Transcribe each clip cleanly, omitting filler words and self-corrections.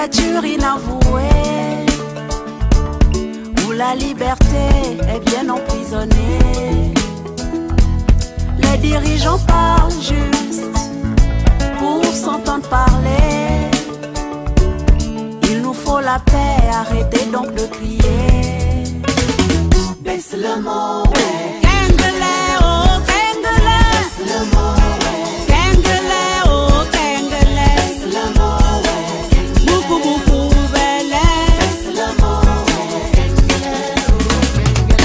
dictature inavouée, où la liberté est bien emprisonnée. Les dirigeants parlent juste pour s'entendre parler. Il nous faut la paix, arrêtez donc de crier. Baisse le mot, ouais. Kengele, oh Kengele. Baisse le mot, ouais. Kengele, oh Kengele. Baisse le mot, ouais. Beaucoup, beaucoup, belle. Baisse le mot, ouais. Kengele, oh Kengele.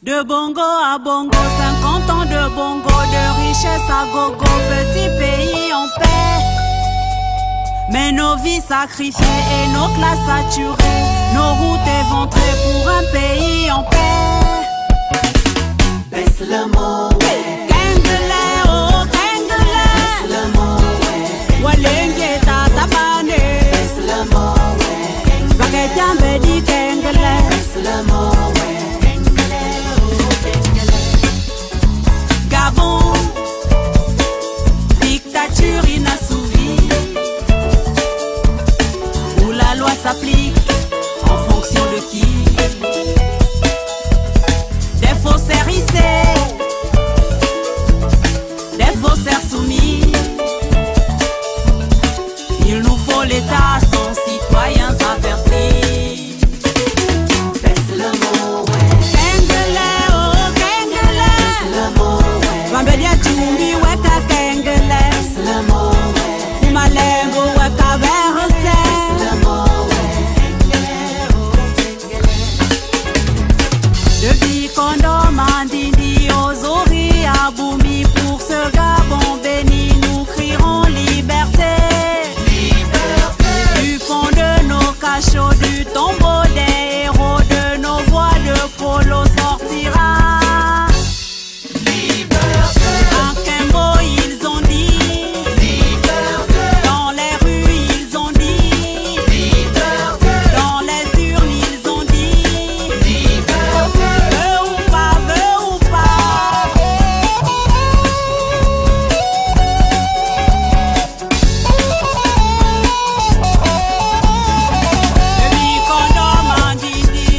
De bongo à bongo, 50 ans de bongo, de richesse à gogo, petit pays en paix. Mais nos vies sacrifiées et nos classes saturées, nos routes éventrées pour un pays en paix. Baisse le mot, ouais. Kengele, oh Kengele. Baisse le mot, ouais. Walenge tatabane. Baisse le mot, ouais. Baketiambe di Kengele. Baisse le mot, ouais. Kengele, oh Kengele. Gabon, dictature inassouvie, où la loi s'applique en fonction de qui. Des faussaires hissés, des faussaires soumis. Il nous faut l'État sans citoyens avertis. Baisse le mot, ouais. Kengele, oh Kengele. Baisse le mot, ouais. Vambelia chumbi weka Kengele. Baisse le mot, ouais. Kumalengo weka verse. Baisse le mot, ouais. Kengele, oh Kengele. De Bikondo, Mandindi, Ozori, Aboumi, pour ce Gabon béni, nous crierons liberté. Liberté. Du fond de nos cachots, du tombeau des héros, de nos voix de polo sortira. Liberté. En Kembo, ils ont dit. Liberté. Dans les rues, ils ont dit. Liberté. Dans les urnes, ils ont dit. Liberté. Veux ou pas, veux ou pas. Bikondo, Mandindi.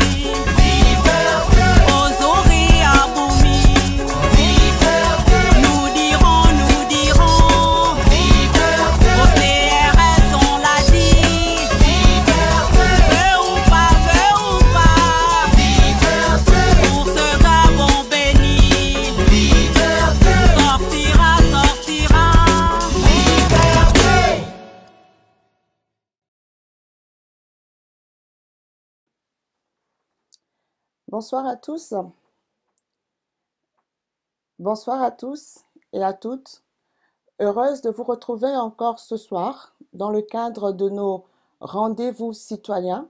Liberté. Ozori, Aboumi. Liberté. Nous dirons. Liberté. Au CRS, on l'a dit. Liberté. Veux ou pas, Liberté. Pour ce Gabon béni. Liberté. Sortira. Liberté. Bonsoir à tous. Bonsoir à tous et à toutes. Heureuse de vous retrouver encore ce soir dans le cadre de nos rendez-vous citoyens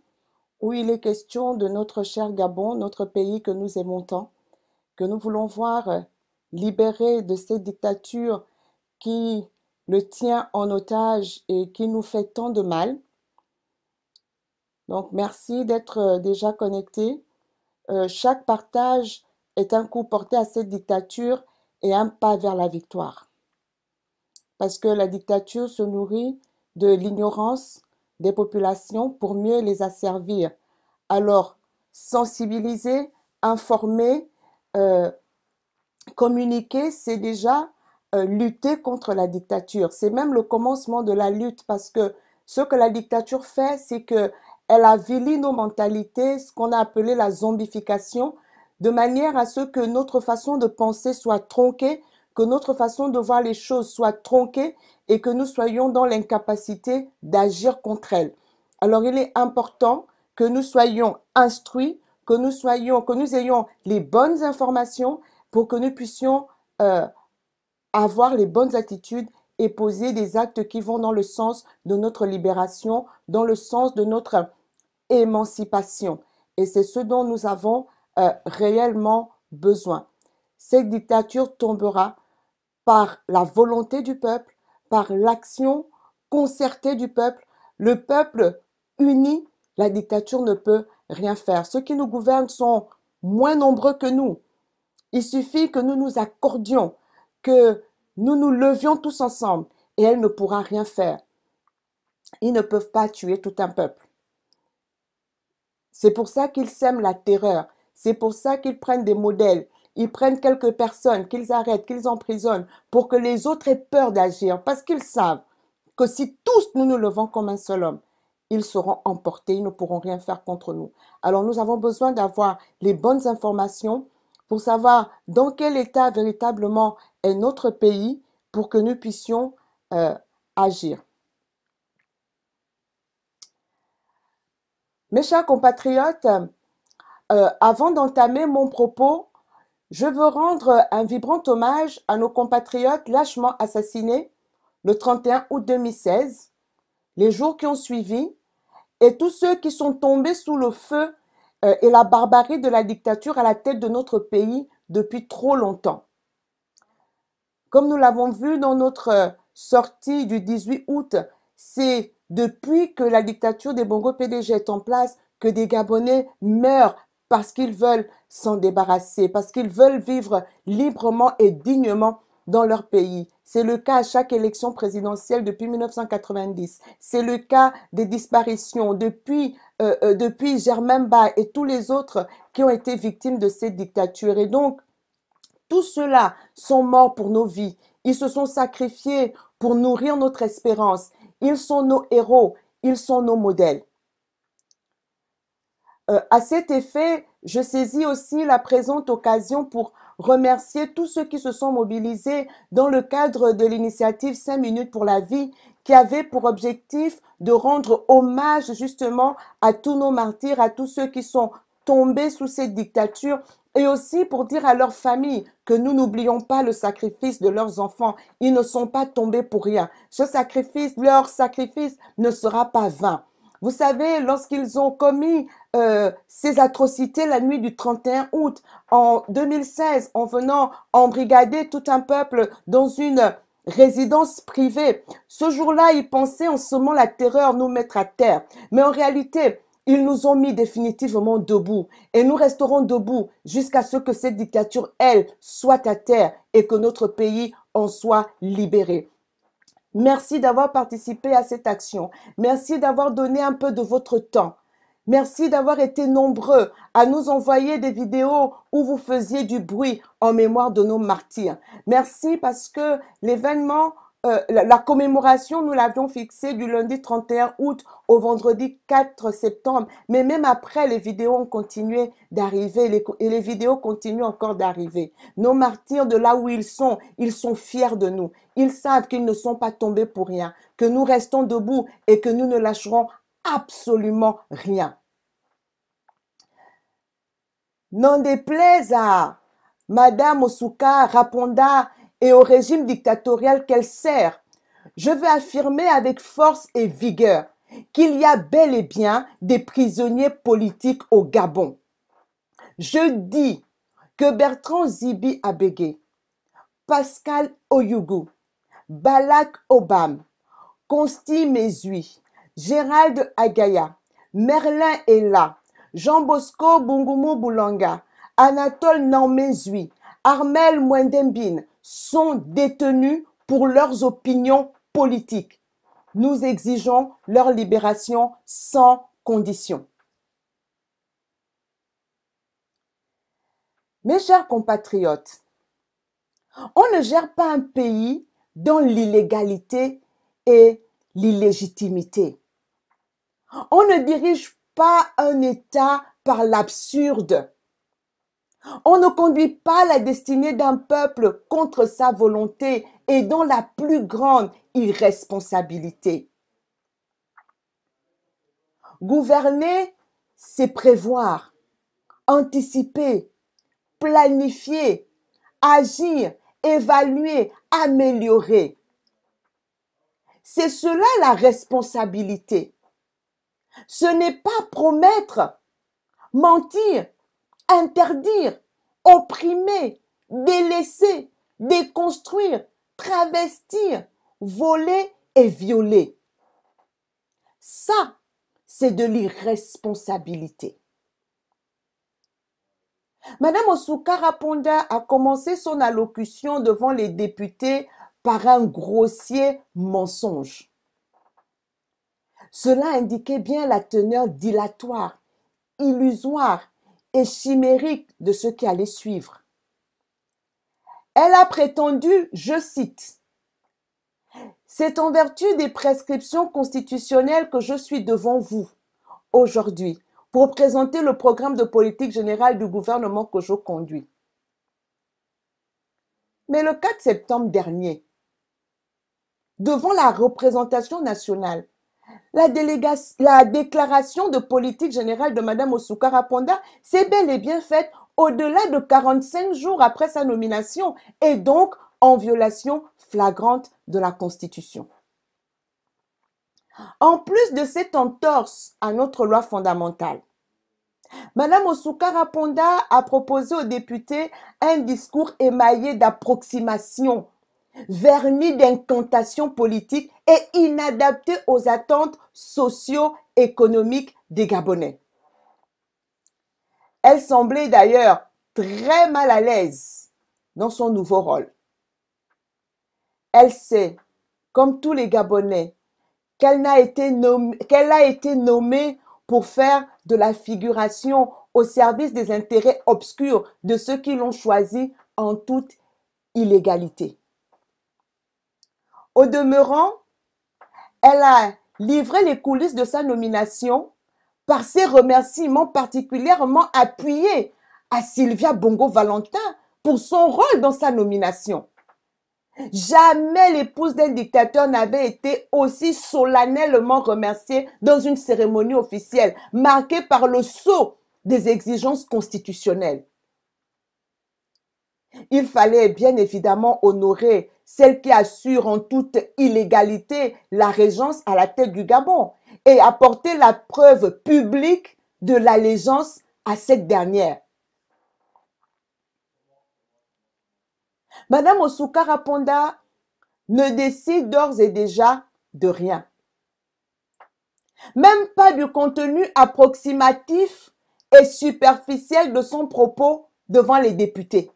où il est question de notre cher Gabon, notre pays que nous aimons tant, que nous voulons voir libéré de cette dictature qui le tient en otage et qui nous fait tant de mal. Donc merci d'être déjà connectés. Chaque partage est un coup porté à cette dictature et un pas vers la victoire. Parce que la dictature se nourrit de l'ignorance des populations pour mieux les asservir. Alors, sensibiliser, informer, communiquer, c'est déjà lutter contre la dictature. C'est même le commencement de la lutte parce que ce que la dictature fait, c'est que elle avilit nos mentalités, ce qu'on a appelé la zombification, de manière à ce que notre façon de penser soit tronquée, que notre façon de voir les choses soit tronquée et que nous soyons dans l'incapacité d'agir contre elle. Alors, il est important que nous soyons instruits, que nous ayons les bonnes informations pour que nous puissions avoir les bonnes attitudes et poser des actes qui vont dans le sens de notre libération, dans le sens de notre émancipation. Et c'est ce dont nous avons réellement besoin. Cette dictature tombera par la volonté du peuple, par l'action concertée du peuple. Le peuple uni, la dictature ne peut rien faire. Ceux qui nous gouvernent sont moins nombreux que nous. Il suffit que nous nous accordions, que nous nous levions tous ensemble et elle ne pourra rien faire. Ils ne peuvent pas tuer tout un peuple. C'est pour ça qu'ils sèment la terreur. C'est pour ça qu'ils prennent des modèles. Ils prennent quelques personnes, qu'ils arrêtent, qu'ils emprisonnent, pour que les autres aient peur d'agir. Parce qu'ils savent que si tous nous nous levons comme un seul homme, ils seront emportés, ils ne pourront rien faire contre nous. Alors nous avons besoin d'avoir les bonnes informations pour savoir dans quel état véritablement est notre pays pour que nous puissions agir. Mes chers compatriotes, avant d'entamer mon propos, je veux rendre un vibrant hommage à nos compatriotes lâchement assassinés le 31 août 2016, les jours qui ont suivi, et tous ceux qui sont tombés sous le feu et la barbarie de la dictature à la tête de notre pays depuis trop longtemps. Comme nous l'avons vu dans notre sortie du 18 août, c'est depuis que la dictature des Bongo PDG est en place que des Gabonais meurent parce qu'ils veulent s'en débarrasser, parce qu'ils veulent vivre librement et dignement dans leur pays. C'est le cas à chaque élection présidentielle depuis 1990. C'est le cas des disparitions depuis Germain Ba et tous les autres qui ont été victimes de cette dictature. Et donc, tous ceux-là sont morts pour nos vies. Ils se sont sacrifiés pour nourrir notre espérance. Ils sont nos héros. Ils sont nos modèles. À cet effet, je saisis aussi la présente occasion pour remercier tous ceux qui se sont mobilisés dans le cadre de l'initiative 5 minutes pour la vie, qui avait pour objectif de rendre hommage justement à tous nos martyrs, à tous ceux qui sont tombés sous cette dictature, et aussi pour dire à leurs familles que nous n'oublions pas le sacrifice de leurs enfants. Ils ne sont pas tombés pour rien. Ce sacrifice, leur sacrifice ne sera pas vain. Vous savez, lorsqu'ils ont commis ces atrocités la nuit du 31 août en 2016, en venant embrigader tout un peuple dans une résidence privée, ce jour-là, ils pensaient en semant la terreur nous mettre à terre. Mais en réalité, ils nous ont mis définitivement debout et nous resterons debout jusqu'à ce que cette dictature, elle, soit à terre et que notre pays en soit libéré. Merci d'avoir participé à cette action. Merci d'avoir donné un peu de votre temps. Merci d'avoir été nombreux à nous envoyer des vidéos où vous faisiez du bruit en mémoire de nos martyrs. Merci parce que l'événement, la commémoration, nous l'avions fixée du lundi 31 août au vendredi 4 septembre. Mais même après, les vidéos ont continué d'arriver et les vidéos continuent encore d'arriver. Nos martyrs, de là où ils sont fiers de nous. Ils savent qu'ils ne sont pas tombés pour rien, que nous restons debout et que nous ne lâcherons absolument rien. N'en déplaise à Madame Osuka Raponda et au régime dictatorial qu'elle sert, je veux affirmer avec force et vigueur qu'il y a bel et bien des prisonniers politiques au Gabon. Je dis que Bertrand Zibi Abégué, Pascal Oyougou, Balak Obam, Consti Mezui, Gérald Agaya, Merlin Ella, Jean Bosco Bungumu Boulanga, Anatole Naumezui, Armel Mwendembine sont détenus pour leurs opinions politiques. Nous exigeons leur libération sans condition. Mes chers compatriotes, on ne gère pas un pays dans l'illégalité et l'illégitimité. On ne dirige pas un État par l'absurde. On ne conduit pas la destinée d'un peuple contre sa volonté et dans la plus grande irresponsabilité. Gouverner, c'est prévoir, anticiper, planifier, agir, évaluer, améliorer. C'est cela la responsabilité. Ce n'est pas promettre, mentir, interdire, opprimer, délaisser, déconstruire, travestir, voler et violer. Ça, c'est de l'irresponsabilité. Madame Osuka Raponda a commencé son allocution devant les députés par un grossier mensonge. Cela indiquait bien la teneur dilatoire, illusoire et chimérique de ce qui allait suivre. Elle a prétendu, je cite, « C'est en vertu des prescriptions constitutionnelles que je suis devant vous aujourd'hui pour présenter le programme de politique générale du gouvernement que je conduis. » Mais le 4 septembre dernier, devant la représentation nationale, la déclaration de politique générale de Mme Osukara Ponda s'est bel et bien faite au-delà de 45 jours après sa nomination et donc en violation flagrante de la Constitution. En plus de cette entorse à notre loi fondamentale, Mme Osukara Ponda a proposé aux députés un discours émaillé d'approximations, verni d'incantations politiques et inadapté aux attentes socio-économiques des Gabonais. Elle semblait d'ailleurs très mal à l'aise dans son nouveau rôle. Elle sait, comme tous les Gabonais, qu'elle a été nommée pour faire de la figuration au service des intérêts obscurs de ceux qui l'ont choisie en toute illégalité. Au demeurant, elle a livré les coulisses de sa nomination par ses remerciements particulièrement appuyés à Sylvia Bongo Valentin pour son rôle dans sa nomination. Jamais l'épouse d'un dictateur n'avait été aussi solennellement remerciée dans une cérémonie officielle marquée par le sceau des exigences constitutionnelles. Il fallait bien évidemment honorer celle qui assure en toute illégalité la régence à la tête du Gabon et apporter la preuve publique de l'allégeance à cette dernière. Madame Osukara Ponda ne décide d'ores et déjà de rien. Même pas du contenu approximatif et superficiel de son propos devant les députés.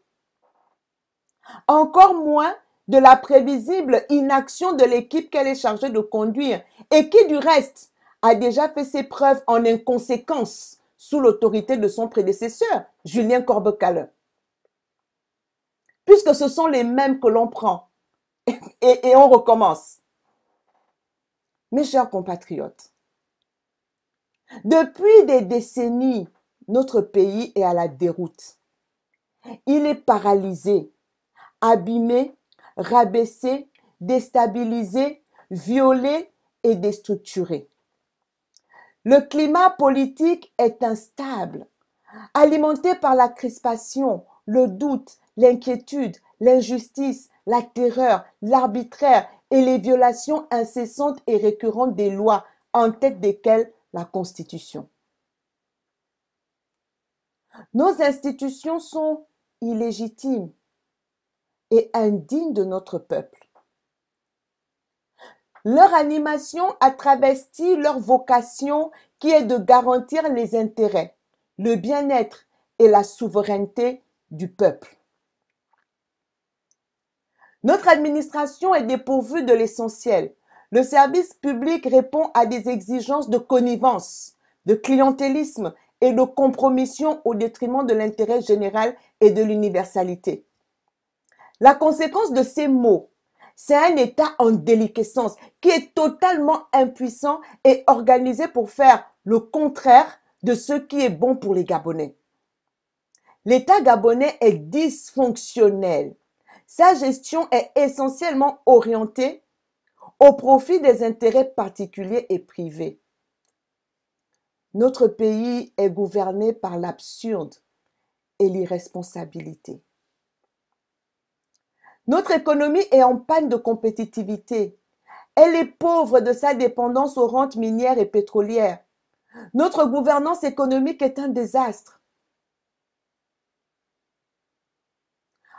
Encore moins de la prévisible inaction de l'équipe qu'elle est chargée de conduire et qui, du reste, a déjà fait ses preuves en inconséquence sous l'autorité de son prédécesseur, Julien Korbekalin. Puisque ce sont les mêmes que l'on prend et on recommence. Mes chers compatriotes, depuis des décennies, notre pays est à la déroute. Il est paralysé, abîmé, rabaissé, déstabilisé, violé et déstructuré. Le climat politique est instable, alimenté par la crispation, le doute, l'inquiétude, l'injustice, la terreur, l'arbitraire et les violations incessantes et récurrentes des lois, en tête desquelles la Constitution. Nos institutions sont illégitimes et indignes de notre peuple. Leur animation a travesti leur vocation qui est de garantir les intérêts, le bien-être et la souveraineté du peuple. Notre administration est dépourvue de l'essentiel. Le service public répond à des exigences de connivence, de clientélisme et de compromission au détriment de l'intérêt général et de l'universalité. La conséquence de ces maux, c'est un État en déliquescence qui est totalement impuissant et organisé pour faire le contraire de ce qui est bon pour les Gabonais. L'État gabonais est dysfonctionnel. Sa gestion est essentiellement orientée au profit des intérêts particuliers et privés. Notre pays est gouverné par l'absurde et l'irresponsabilité. Notre économie est en panne de compétitivité. Elle est pauvre de sa dépendance aux rentes minières et pétrolières. Notre gouvernance économique est un désastre.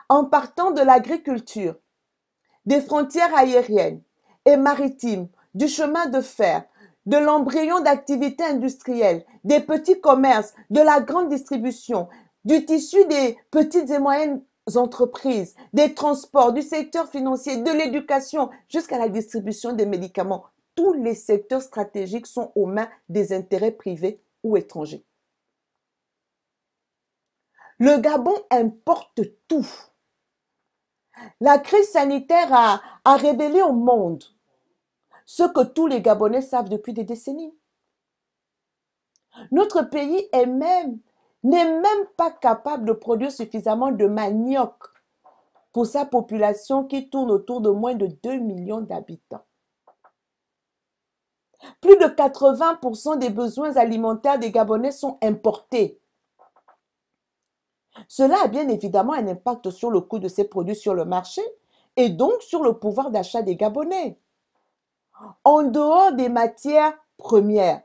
En partant de l'agriculture, des frontières aériennes et maritimes, du chemin de fer, de l'embryon d'activités industrielles, des petits commerces, de la grande distribution, du tissu des petites et moyennes entreprises, des transports, du secteur financier, de l'éducation, jusqu'à la distribution des médicaments. tous les secteurs stratégiques sont aux mains des intérêts privés ou étrangers. Le Gabon importe tout. La crise sanitaire a révélé au monde ce que tous les Gabonais savent depuis des décennies. Notre pays n'est même pas capable de produire suffisamment de manioc pour sa population qui tourne autour de moins de 2 millions d'habitants. Plus de 80% des besoins alimentaires des Gabonais sont importés. Cela a bien évidemment un impact sur le coût de ces produits sur le marché et donc sur le pouvoir d'achat des Gabonais. En dehors des matières premières,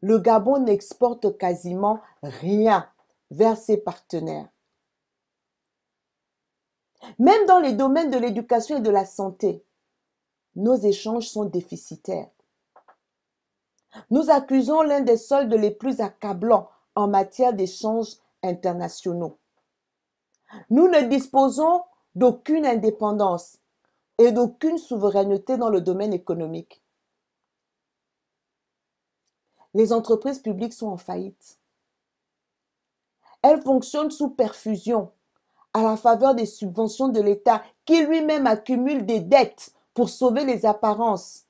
le Gabon n'exporte quasiment rien vers ses partenaires. Même dans les domaines de l'éducation et de la santé, nos échanges sont déficitaires. Nous accusons l'un des soldes les plus accablants en matière d'échanges internationaux. Nous ne disposons d'aucune indépendance et d'aucune souveraineté dans le domaine économique. Les entreprises publiques sont en faillite. Elles fonctionnent sous perfusion à la faveur des subventions de l'État qui lui-même accumule des dettes pour sauver les apparences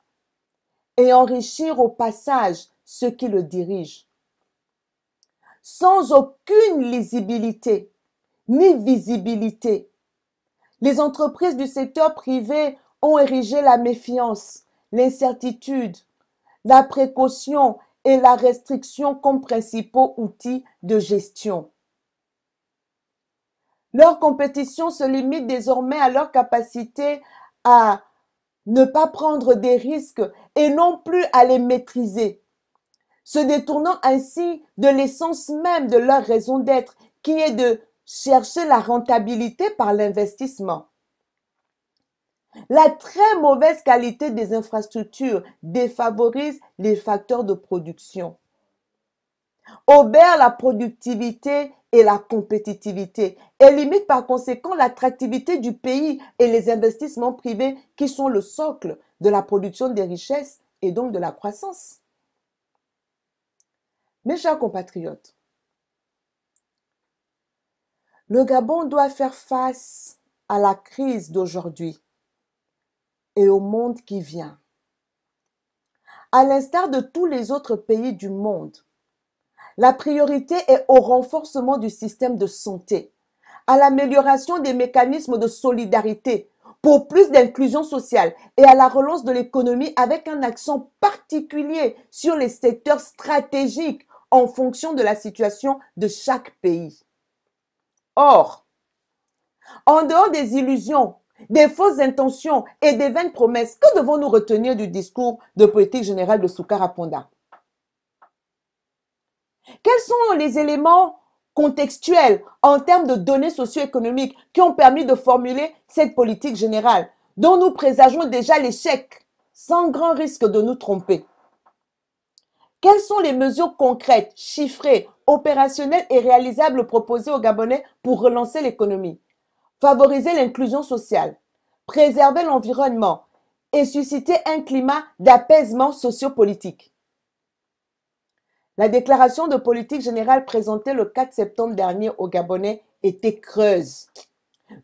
et enrichir au passage ceux qui le dirigent. Sans aucune lisibilité ni visibilité, les entreprises du secteur privé ont érigé la méfiance, l'incertitude, la précaution et la restriction comme principaux outils de gestion. Leur compétition se limite désormais à leur capacité à ne pas prendre des risques et non plus à les maîtriser, se détournant ainsi de l'essence même de leur raison d'être, qui est de chercher la rentabilité par l'investissement. La très mauvaise qualité des infrastructures défavorise les facteurs de production, obère la productivité et la compétitivité et limite par conséquent l'attractivité du pays et les investissements privés qui sont le socle de la production des richesses et donc de la croissance. Mes chers compatriotes, le Gabon doit faire face à la crise d'aujourd'hui et au monde qui vient. À l'instar de tous les autres pays du monde, la priorité est au renforcement du système de santé, à l'amélioration des mécanismes de solidarité pour plus d'inclusion sociale et à la relance de l'économie avec un accent particulier sur les secteurs stratégiques en fonction de la situation de chaque pays. Or, en dehors des illusions, des fausses intentions et des vaines promesses, que devons-nous retenir du discours de politique générale de Soukara Ponda? Quels sont les éléments contextuels en termes de données socio-économiques qui ont permis de formuler cette politique générale dont nous présageons déjà l'échec sans grand risque de nous tromper? Quelles sont les mesures concrètes, chiffrées, opérationnelles et réalisables proposées aux Gabonais pour relancer l'économie, favoriser l'inclusion sociale, préserver l'environnement et susciter un climat d'apaisement sociopolitique? La déclaration de politique générale présentée le 4 septembre dernier aux Gabonais était creuse,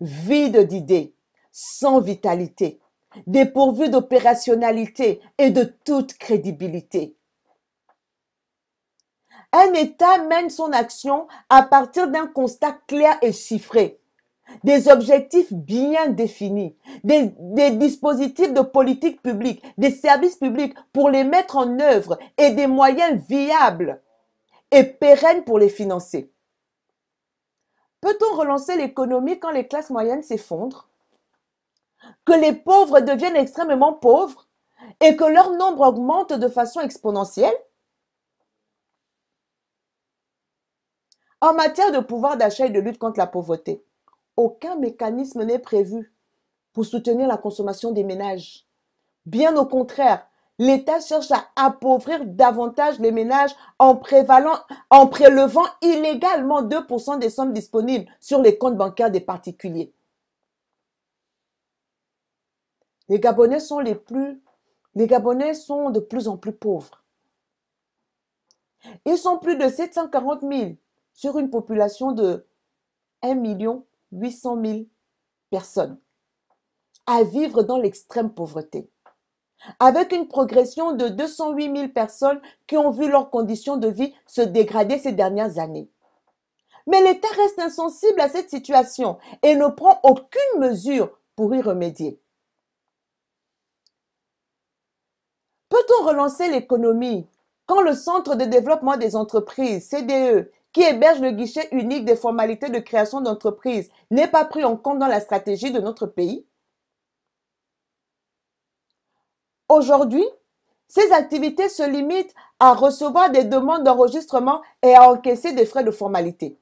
vide d'idées, sans vitalité, dépourvue d'opérationnalité et de toute crédibilité. Un État mène son action à partir d'un constat clair et chiffré, des objectifs bien définis, des dispositifs de politique publique, des services publics pour les mettre en œuvre et des moyens viables et pérennes pour les financer. Peut-on relancer l'économie quand les classes moyennes s'effondrent, que les pauvres deviennent extrêmement pauvres et que leur nombre augmente de façon exponentielle? En matière de pouvoir d'achat et de lutte contre la pauvreté, aucun mécanisme n'est prévu pour soutenir la consommation des ménages. Bien au contraire, l'État cherche à appauvrir davantage les ménages en prélevant illégalement 2% des sommes disponibles sur les comptes bancaires des particuliers. Les Gabonais sont les les Gabonais sont de plus en plus pauvres. Ils sont plus de 740 000 sur une population de 1 800 000 personnes à vivre dans l'extrême pauvreté, avec une progression de 208 000 personnes qui ont vu leurs conditions de vie se dégrader ces dernières années. Mais l'État reste insensible à cette situation et ne prend aucune mesure pour y remédier. Peut-on relancer l'économie quand le Centre de développement des entreprises, CDE, qui héberge le guichet unique des formalités de création d'entreprises, n'est pas pris en compte dans la stratégie de notre pays? Aujourd'hui, ces activités se limitent à recevoir des demandes d'enregistrement et à encaisser des frais de formalité.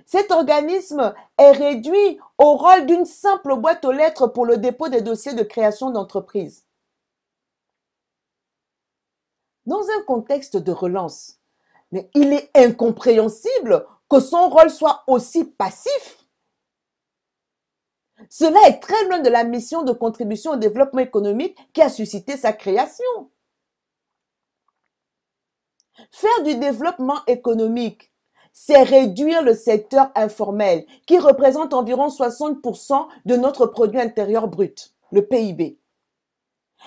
Cet organisme est réduit au rôle d'une simple boîte aux lettres pour le dépôt des dossiers de création d'entreprise. Dans un contexte de relance, mais il est incompréhensible que son rôle soit aussi passif. Cela est très loin de la mission de contribution au développement économique qui a suscité sa création. Faire du développement économique, c'est réduire le secteur informel qui représente environ 60% de notre produit intérieur brut, le PIB.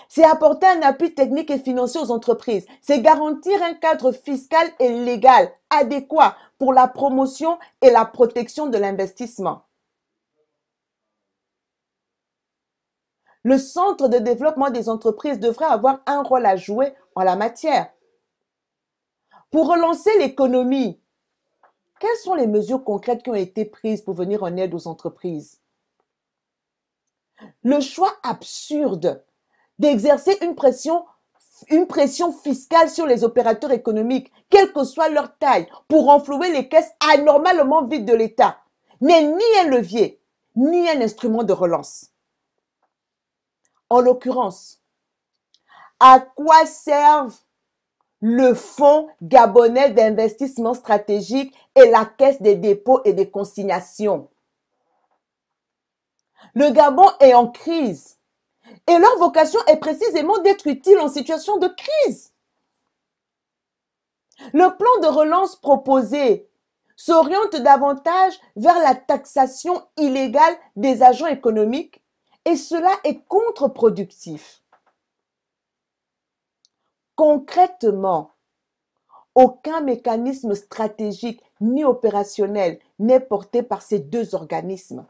C'est apporter un appui technique et financier aux entreprises. C'est garantir un cadre fiscal et légal adéquat pour la promotion et la protection de l'investissement. Le Centre de développement des entreprises devrait avoir un rôle à jouer en la matière. Pour relancer l'économie, quelles sont les mesures concrètes qui ont été prises pour venir en aide aux entreprises? Le choix absurde d'exercer une pression fiscale sur les opérateurs économiques, quelle que soit leur taille, pour renflouer les caisses anormalement vides de l'État, n'est ni un levier, ni un instrument de relance. En l'occurrence, à quoi servent le Fonds gabonais d'investissement stratégique et la Caisse des dépôts et des consignations? Le Gabon est en crise. Et leur vocation est précisément d'être utile en situation de crise. Le plan de relance proposé s'oriente davantage vers la taxation illégale des agents économiques et cela est contre-productif. Concrètement, aucun mécanisme stratégique ni opérationnel n'est porté par ces deux organismes.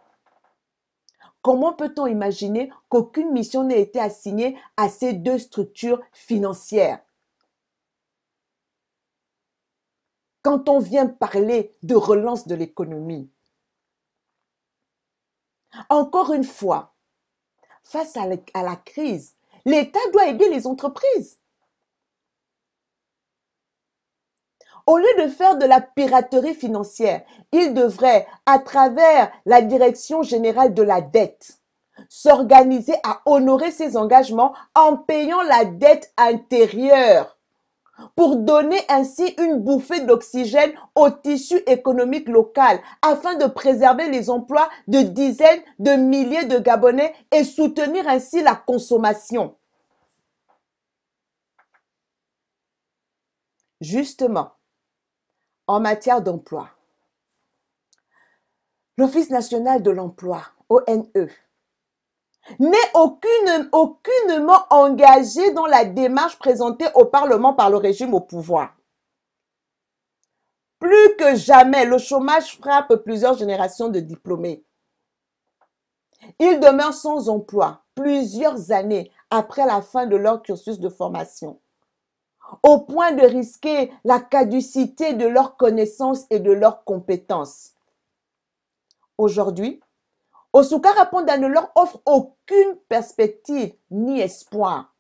Comment peut-on imaginer qu'aucune mission n'ait été assignée à ces deux structures financières? Quand on vient parler de relance de l'économie, encore une fois, face à la crise, l'État doit aider les entreprises. Au lieu de faire de la piraterie financière, il devrait, à travers la Direction générale de la dette, s'organiser à honorer ses engagements en payant la dette intérieure pour donner ainsi une bouffée d'oxygène au tissu économique local afin de préserver les emplois de dizaines de milliers de Gabonais et soutenir ainsi la consommation. Justement, en matière d'emploi, l'Office national de l'emploi, ONE, n'est aucunement engagé dans la démarche présentée au Parlement par le régime au pouvoir. Plus que jamais, le chômage frappe plusieurs générations de diplômés. Ils demeurent sans emploi plusieurs années après la fin de leur cursus de formation, au point de risquer la caducité de leurs connaissances et de leurs compétences. Aujourd'hui, Osukara Ponda ne leur offre aucune perspective ni espoir.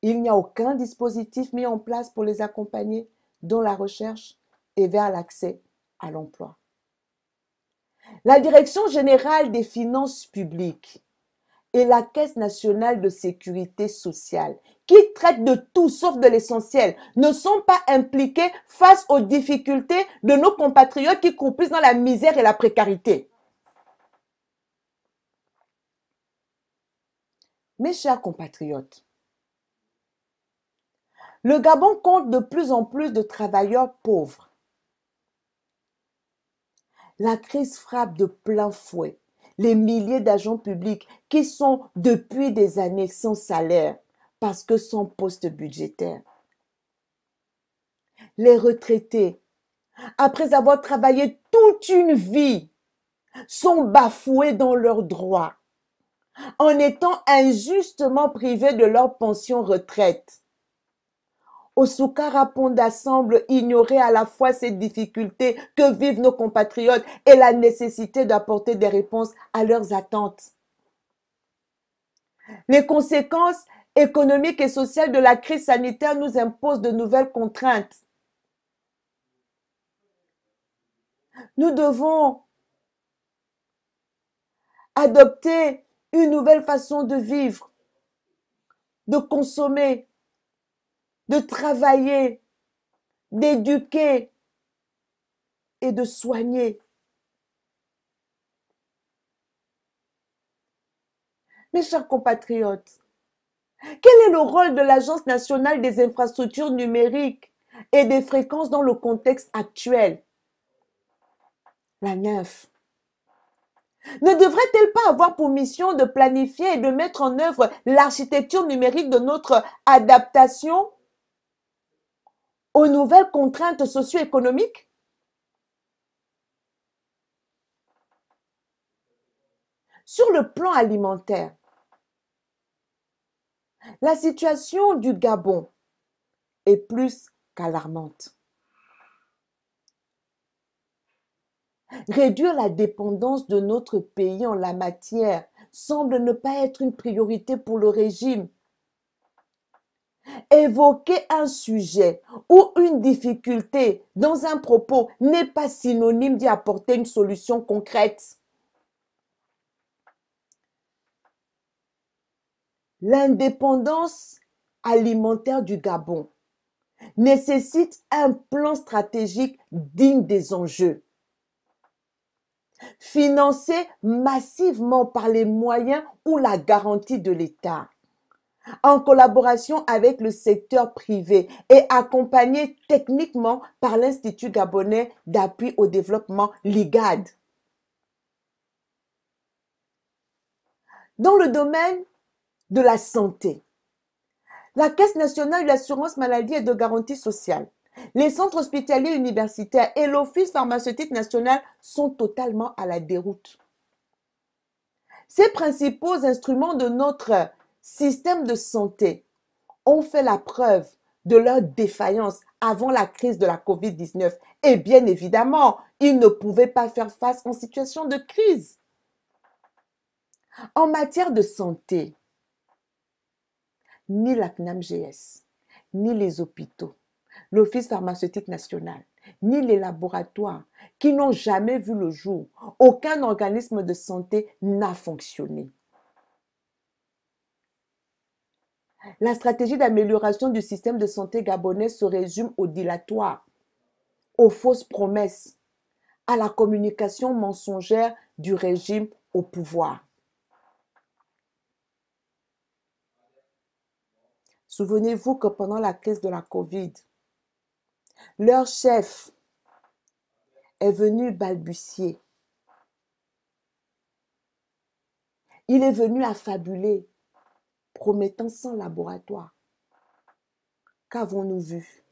Il n'y a aucun dispositif mis en place pour les accompagner dans la recherche et vers l'accès à l'emploi. La Direction générale des finances publiques et la Caisse nationale de sécurité sociale, qui traitent de tout sauf de l'essentiel, ne sont pas impliqués face aux difficultés de nos compatriotes qui croupissent dans la misère et la précarité. Mes chers compatriotes, le Gabon compte de plus en plus de travailleurs pauvres. La crise frappe de plein fouet les milliers d'agents publics qui sont depuis des années sans salaire parce que sans poste budgétaire. Les retraités, après avoir travaillé toute une vie, sont bafoués dans leurs droits en étant injustement privés de leur pension retraite. Osukara Ponda semble ignorer à la fois ces difficultés que vivent nos compatriotes et la nécessité d'apporter des réponses à leurs attentes. Les conséquences économiques et sociales de la crise sanitaire nous imposent de nouvelles contraintes. Nous devons adopter une nouvelle façon de vivre, de consommer, de travailler, d'éduquer et de soigner. Mes chers compatriotes, quel est le rôle de l'Agence nationale des infrastructures numériques et des fréquences dans le contexte actuel? La NINF ne devrait-elle pas avoir pour mission de planifier et de mettre en œuvre l'architecture numérique de notre adaptation aux nouvelles contraintes socio-économiques? Sur le plan alimentaire, la situation du Gabon est plus qu'alarmante. Réduire la dépendance de notre pays en la matière semble ne pas être une priorité pour le régime. Évoquer un sujet ou une difficulté dans un propos n'est pas synonyme d'y apporter une solution concrète. L'indépendance alimentaire du Gabon nécessite un plan stratégique digne des enjeux, financé massivement par les moyens ou la garantie de l'État, en collaboration avec le secteur privé et accompagné techniquement par l'Institut gabonais d'appui au développement, l'IGAD. Dans le domaine de la santé, la Caisse nationale d'assurance maladie et de garantie sociale, les centres hospitaliers universitaires et l'Office pharmaceutique national sont totalement à la déroute. Ces principaux instruments de notre système de santé ont fait la preuve de leur défaillance avant la crise de la COVID-19 et bien évidemment, ils ne pouvaient pas faire face en situation de crise. En matière de santé, ni la CNAMGS, ni les hôpitaux, l'Office pharmaceutique national, ni les laboratoires qui n'ont jamais vu le jour, aucun organisme de santé n'a fonctionné. La stratégie d'amélioration du système de santé gabonais se résume au dilatoire, aux fausses promesses, à la communication mensongère du régime au pouvoir. Souvenez-vous que pendant la crise de la Covid, leur chef est venu balbutier. Il est venu affabuler, promettant 100 laboratoires. Qu'avons-nous vu?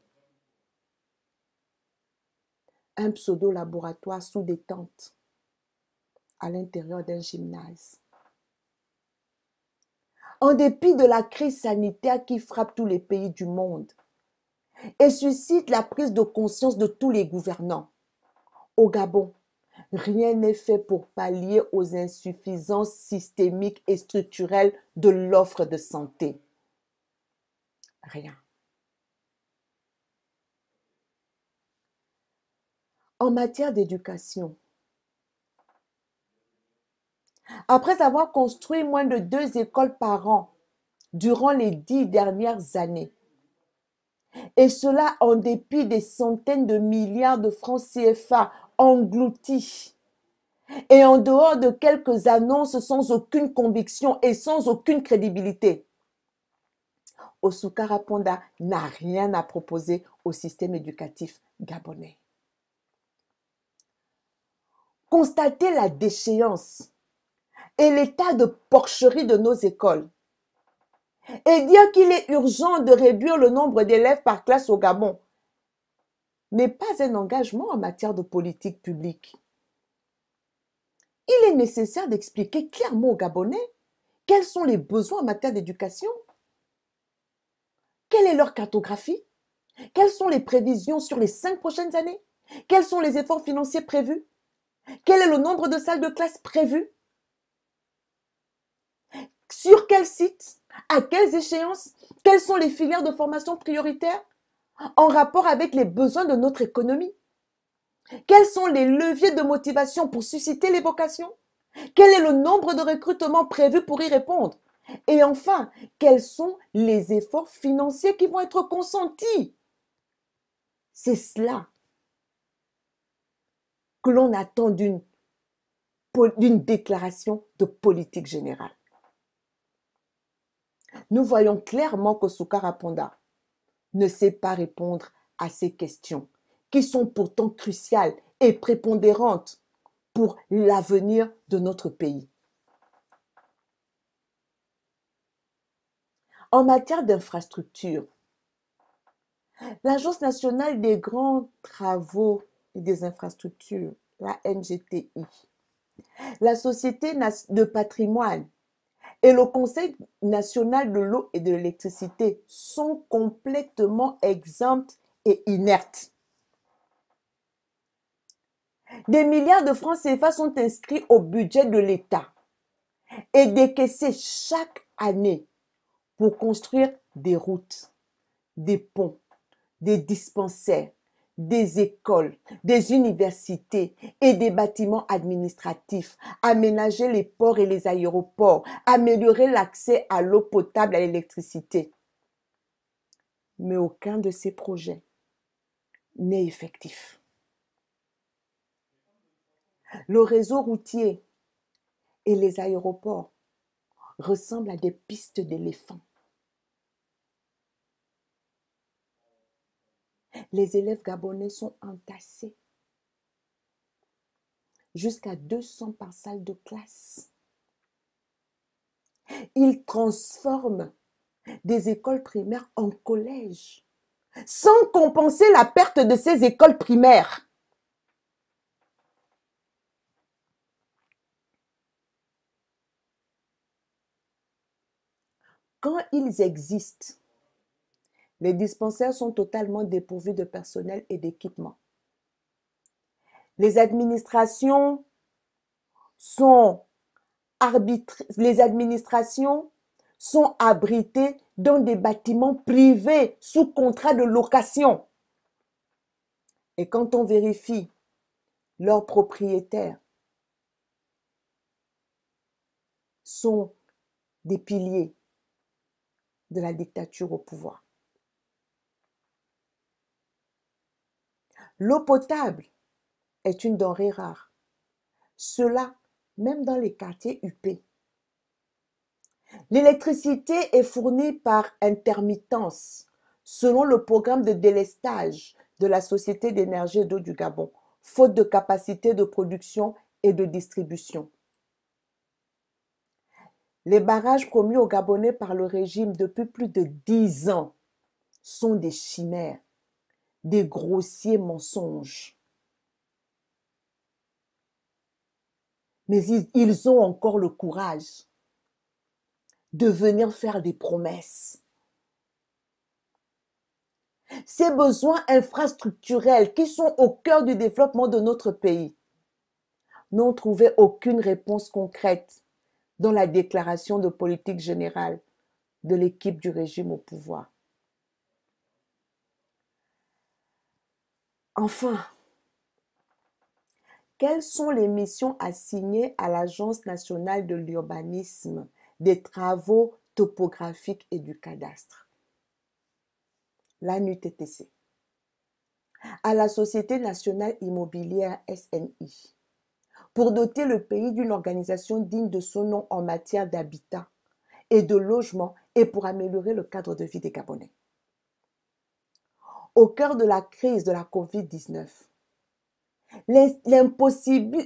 Un pseudo-laboratoire sous des tentes à l'intérieur d'un gymnase. En dépit de la crise sanitaire qui frappe tous les pays du monde et suscite la prise de conscience de tous les gouvernants, au Gabon, rien n'est fait pour pallier aux insuffisances systémiques et structurelles de l'offre de santé. Rien. En matière d'éducation, après avoir construit moins de 2 écoles par an durant les 10 dernières années, et cela en dépit des centaines de milliards de francs CFA engloutis, et en dehors de quelques annonces sans aucune conviction et sans aucune crédibilité. Osukara Ponda n'a rien à proposer au système éducatif gabonais. Constater la déchéance et l'état de porcherie de nos écoles et dire qu'il est urgent de réduire le nombre d'élèves par classe au Gabon n'est pas un engagement en matière de politique publique. Il est nécessaire d'expliquer clairement aux Gabonais quels sont les besoins en matière d'éducation, quelle est leur cartographie, quelles sont les prévisions sur les 5 prochaines années, quels sont les efforts financiers prévus, quel est le nombre de salles de classe prévues, sur quel site, à quelles échéances, quelles sont les filières de formation prioritaires en rapport avec les besoins de notre économie. Quels sont les leviers de motivation pour susciter les vocations? Quel est le nombre de recrutements prévus pour y répondre? Et enfin, quels sont les efforts financiers qui vont être consentis? C'est cela que l'on attend d'une déclaration de politique générale. Nous voyons clairement qu'Osukara Ponda ne sait pas répondre à ces questions qui sont pourtant cruciales et prépondérantes pour l'avenir de notre pays. En matière d'infrastructures, l'Agence nationale des grands travaux et des infrastructures, la NGTI, la Société de patrimoine et le Conseil national de l'eau et de l'électricité sont complètement exempts et inertes. Des milliards de francs CFA sont inscrits au budget de l'État et décaissés chaque année pour construire des routes, des ponts, des dispensaires, des écoles, des universités et des bâtiments administratifs, aménager les ports et les aéroports, améliorer l'accès à l'eau potable et à l'électricité. Mais aucun de ces projets n'est effectif. Le réseau routier et les aéroports ressemblent à des pistes d'éléphants. Les élèves gabonais sont entassés jusqu'à 200 par salle de classe. Ils transforment des écoles primaires en collèges sans compenser la perte de ces écoles primaires. Quand ils existent, les dispensaires sont totalement dépourvus de personnel et d'équipement. Les administrations sont abritées dans des bâtiments privés sous contrat de location. Et quand on vérifie leurs propriétaires sont des piliers de la dictature au pouvoir. L'eau potable est une denrée rare. Cela, même dans les quartiers huppés. L'électricité est fournie par intermittence, selon le programme de délestage de la Société d'énergie et d'eau du Gabon, faute de capacité de production et de distribution. Les barrages promus aux Gabonais par le régime depuis plus de 10 ans sont des chimères, des grossiers mensonges. Mais ils ont encore le courage de venir faire des promesses. Ces besoins infrastructurels qui sont au cœur du développement de notre pays n'ont trouvé aucune réponse concrète dans la déclaration de politique générale de l'équipe du régime au pouvoir. Enfin, quelles sont les missions assignées à l'Agence nationale de l'urbanisme, des travaux topographiques et du cadastre, l'ANUTTC, à la Société nationale immobilière SNI, pour doter le pays d'une organisation digne de son nom en matière d'habitat et de logement et pour améliorer le cadre de vie des Gabonais. Au cœur de la crise de la COVID-19,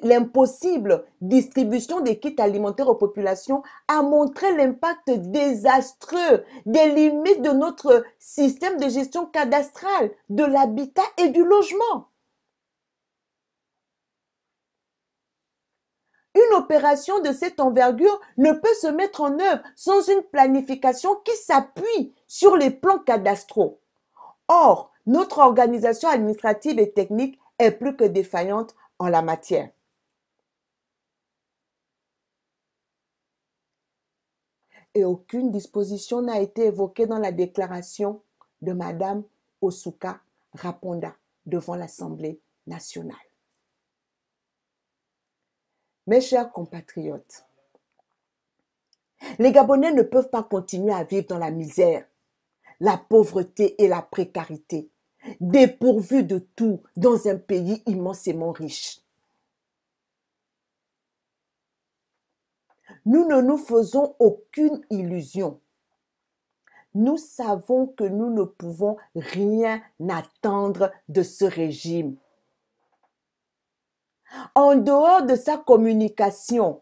l'impossible distribution des kits alimentaires aux populations a montré l'impact désastreux des limites de notre système de gestion cadastrale, de l'habitat et du logement. Une opération de cette envergure ne peut se mettre en œuvre sans une planification qui s'appuie sur les plans cadastraux. Or, notre organisation administrative et technique est plus que défaillante en la matière. Et aucune disposition n'a été évoquée dans la déclaration de Madame Osuka Raponda devant l'Assemblée nationale. Mes chers compatriotes, les Gabonais ne peuvent pas continuer à vivre dans la misère, la pauvreté et la précarité, dépourvus de tout dans un pays immensément riche. Nous ne nous faisons aucune illusion. Nous savons que nous ne pouvons rien attendre de ce régime. En dehors de sa communication,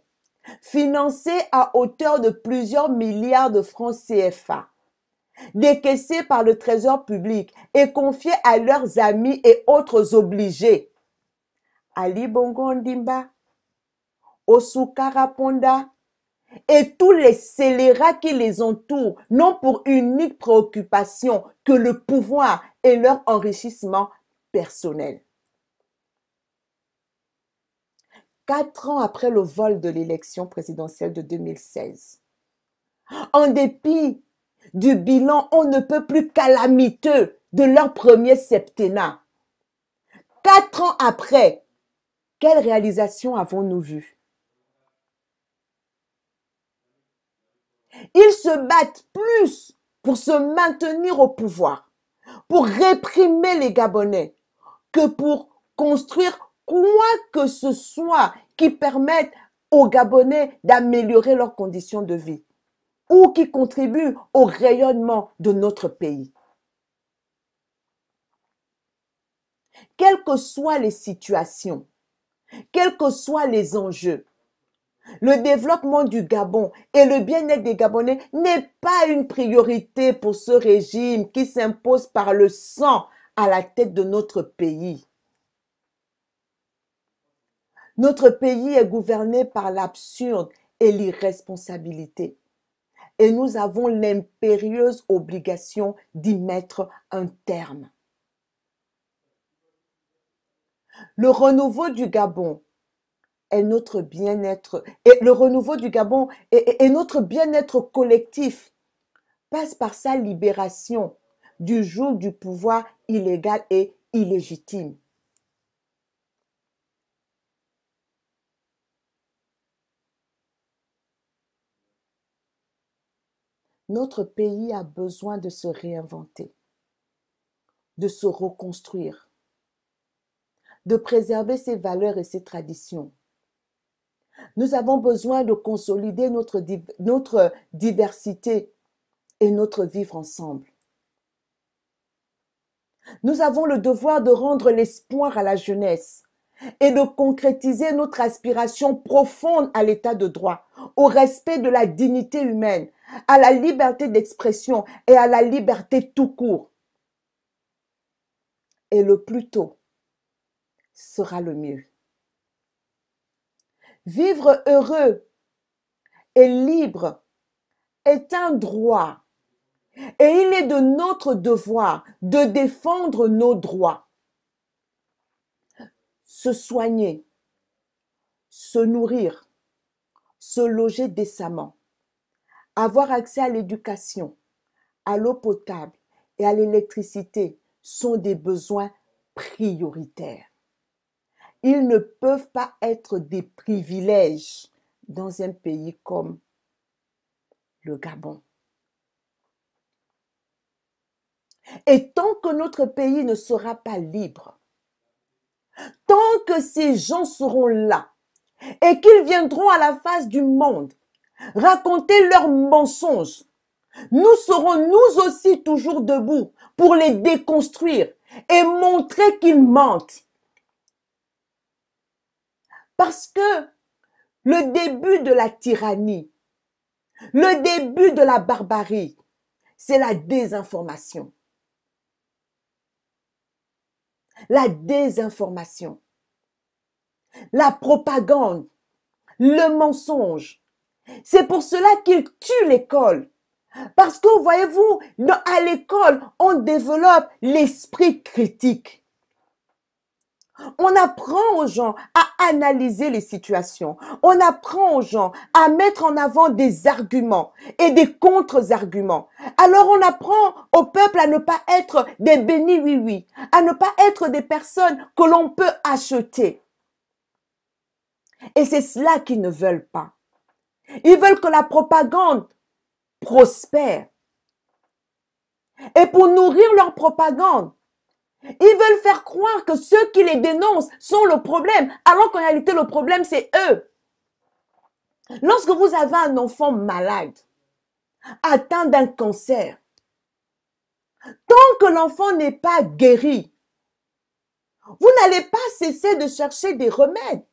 financée à hauteur de plusieurs milliards de francs CFA, décaissés par le Trésor public et confiés à leurs amis et autres obligés, Ali Bongo Ondimba, Osuka Raponda et tous les scélérats qui les entourent n'ont pour unique préoccupation que le pouvoir et leur enrichissement personnel. 4 ans après le vol de l'élection présidentielle de 2016, en dépit du bilan on ne peut plus calamiteux de leur premier septennat, 4 ans après, quelle réalisation avons-nous vues? Ils se battent plus pour se maintenir au pouvoir, pour réprimer les Gabonais, que pour construire quoi que ce soit qui permette aux Gabonais d'améliorer leurs conditions de vie ou qui contribue au rayonnement de notre pays. Quelles que soient les situations, quels que soient les enjeux, le développement du Gabon et le bien-être des Gabonais n'est pas une priorité pour ce régime qui s'impose par le sang à la tête de notre pays. Notre pays est gouverné par l'absurde et l'irresponsabilité. Et nous avons l'impérieuse obligation d'y mettre un terme. Le renouveau du Gabon est notre bien-être, et le renouveau du Gabon et notre bien-être collectif passe par sa libération du joug du pouvoir illégal et illégitime. Notre pays a besoin de se réinventer, de se reconstruire, de préserver ses valeurs et ses traditions. Nous avons besoin de consolider notre diversité et notre vivre ensemble. Nous avons le devoir de rendre l'espoir à la jeunesse et de concrétiser notre aspiration profonde à l'état de droit, au respect de la dignité humaine, à la liberté d'expression et à la liberté tout court. Et le plus tôt sera le mieux. Vivre heureux et libre est un droit et il est de notre devoir de défendre nos droits. Se soigner, se nourrir, se loger décemment, avoir accès à l'éducation, à l'eau potable et à l'électricité sont des besoins prioritaires. Ils ne peuvent pas être des privilèges dans un pays comme le Gabon. Et tant que notre pays ne sera pas libre, tant que ces gens seront là et qu'ils viendront à la face du monde raconter leurs mensonges, nous serons nous aussi toujours debout pour les déconstruire et montrer qu'ils mentent. Parce que le début de la tyrannie, le début de la barbarie, c'est la désinformation. La désinformation, la propagande, le mensonge. C'est pour cela qu'ils tuent l'école. Parce que, voyez-vous, à l'école, on développe l'esprit critique. On apprend aux gens à analyser les situations. On apprend aux gens à mettre en avant des arguments et des contre-arguments. Alors on apprend au peuple à ne pas être des bénis oui-oui, à ne pas être des personnes que l'on peut acheter. Et c'est cela qu'ils ne veulent pas. Ils veulent que la propagande prospère. Et pour nourrir leur propagande, ils veulent faire croire que ceux qui les dénoncent sont le problème, alors qu'en réalité, le problème, c'est eux. Lorsque vous avez un enfant malade, atteint d'un cancer, tant que l'enfant n'est pas guéri, vous n'allez pas cesser de chercher des remèdes.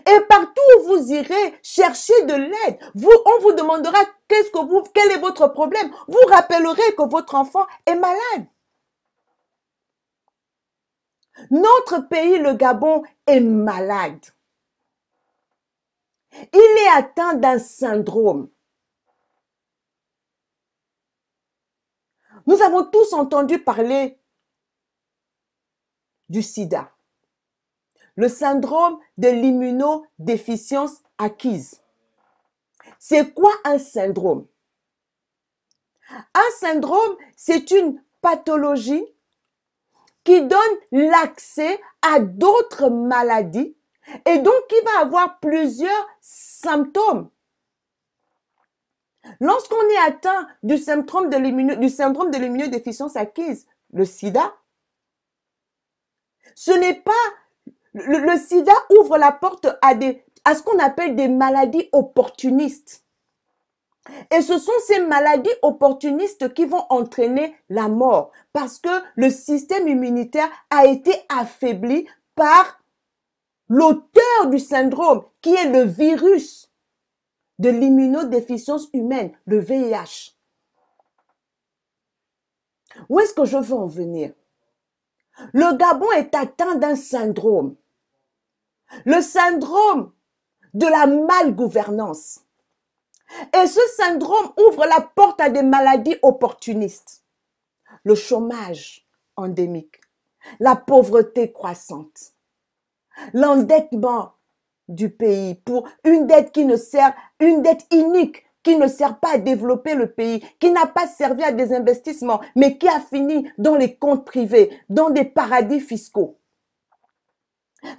Et partout où vous irez chercher de l'aide, on vous demandera quel est votre problème. Vous rappellerez que votre enfant est malade. Notre pays, le Gabon, est malade. Il est atteint d'un syndrome. Nous avons tous entendu parler du sida, le syndrome de l'immunodéficience acquise. C'est quoi un syndrome? Un syndrome, c'est une pathologie qui donne l'accès à d'autres maladies et donc qui va avoir plusieurs symptômes. Lorsqu'on est atteint du syndrome de l'immunodéficience acquise, le sida, ce n'est pas... Le sida ouvre la porte à ce qu'on appelle des maladies opportunistes. Et ce sont ces maladies opportunistes qui vont entraîner la mort parce que le système immunitaire a été affaibli par l'auteur du syndrome qui est le virus de l'immunodéficience humaine, le VIH. Où est-ce que je veux en venir? Le Gabon est atteint d'un syndrome. Le syndrome de la malgouvernance. Et ce syndrome ouvre la porte à des maladies opportunistes. Le chômage endémique, la pauvreté croissante, l'endettement du pays pour une dette inique qui ne sert pas à développer le pays, qui n'a pas servi à des investissements, mais qui a fini dans les comptes privés, dans des paradis fiscaux.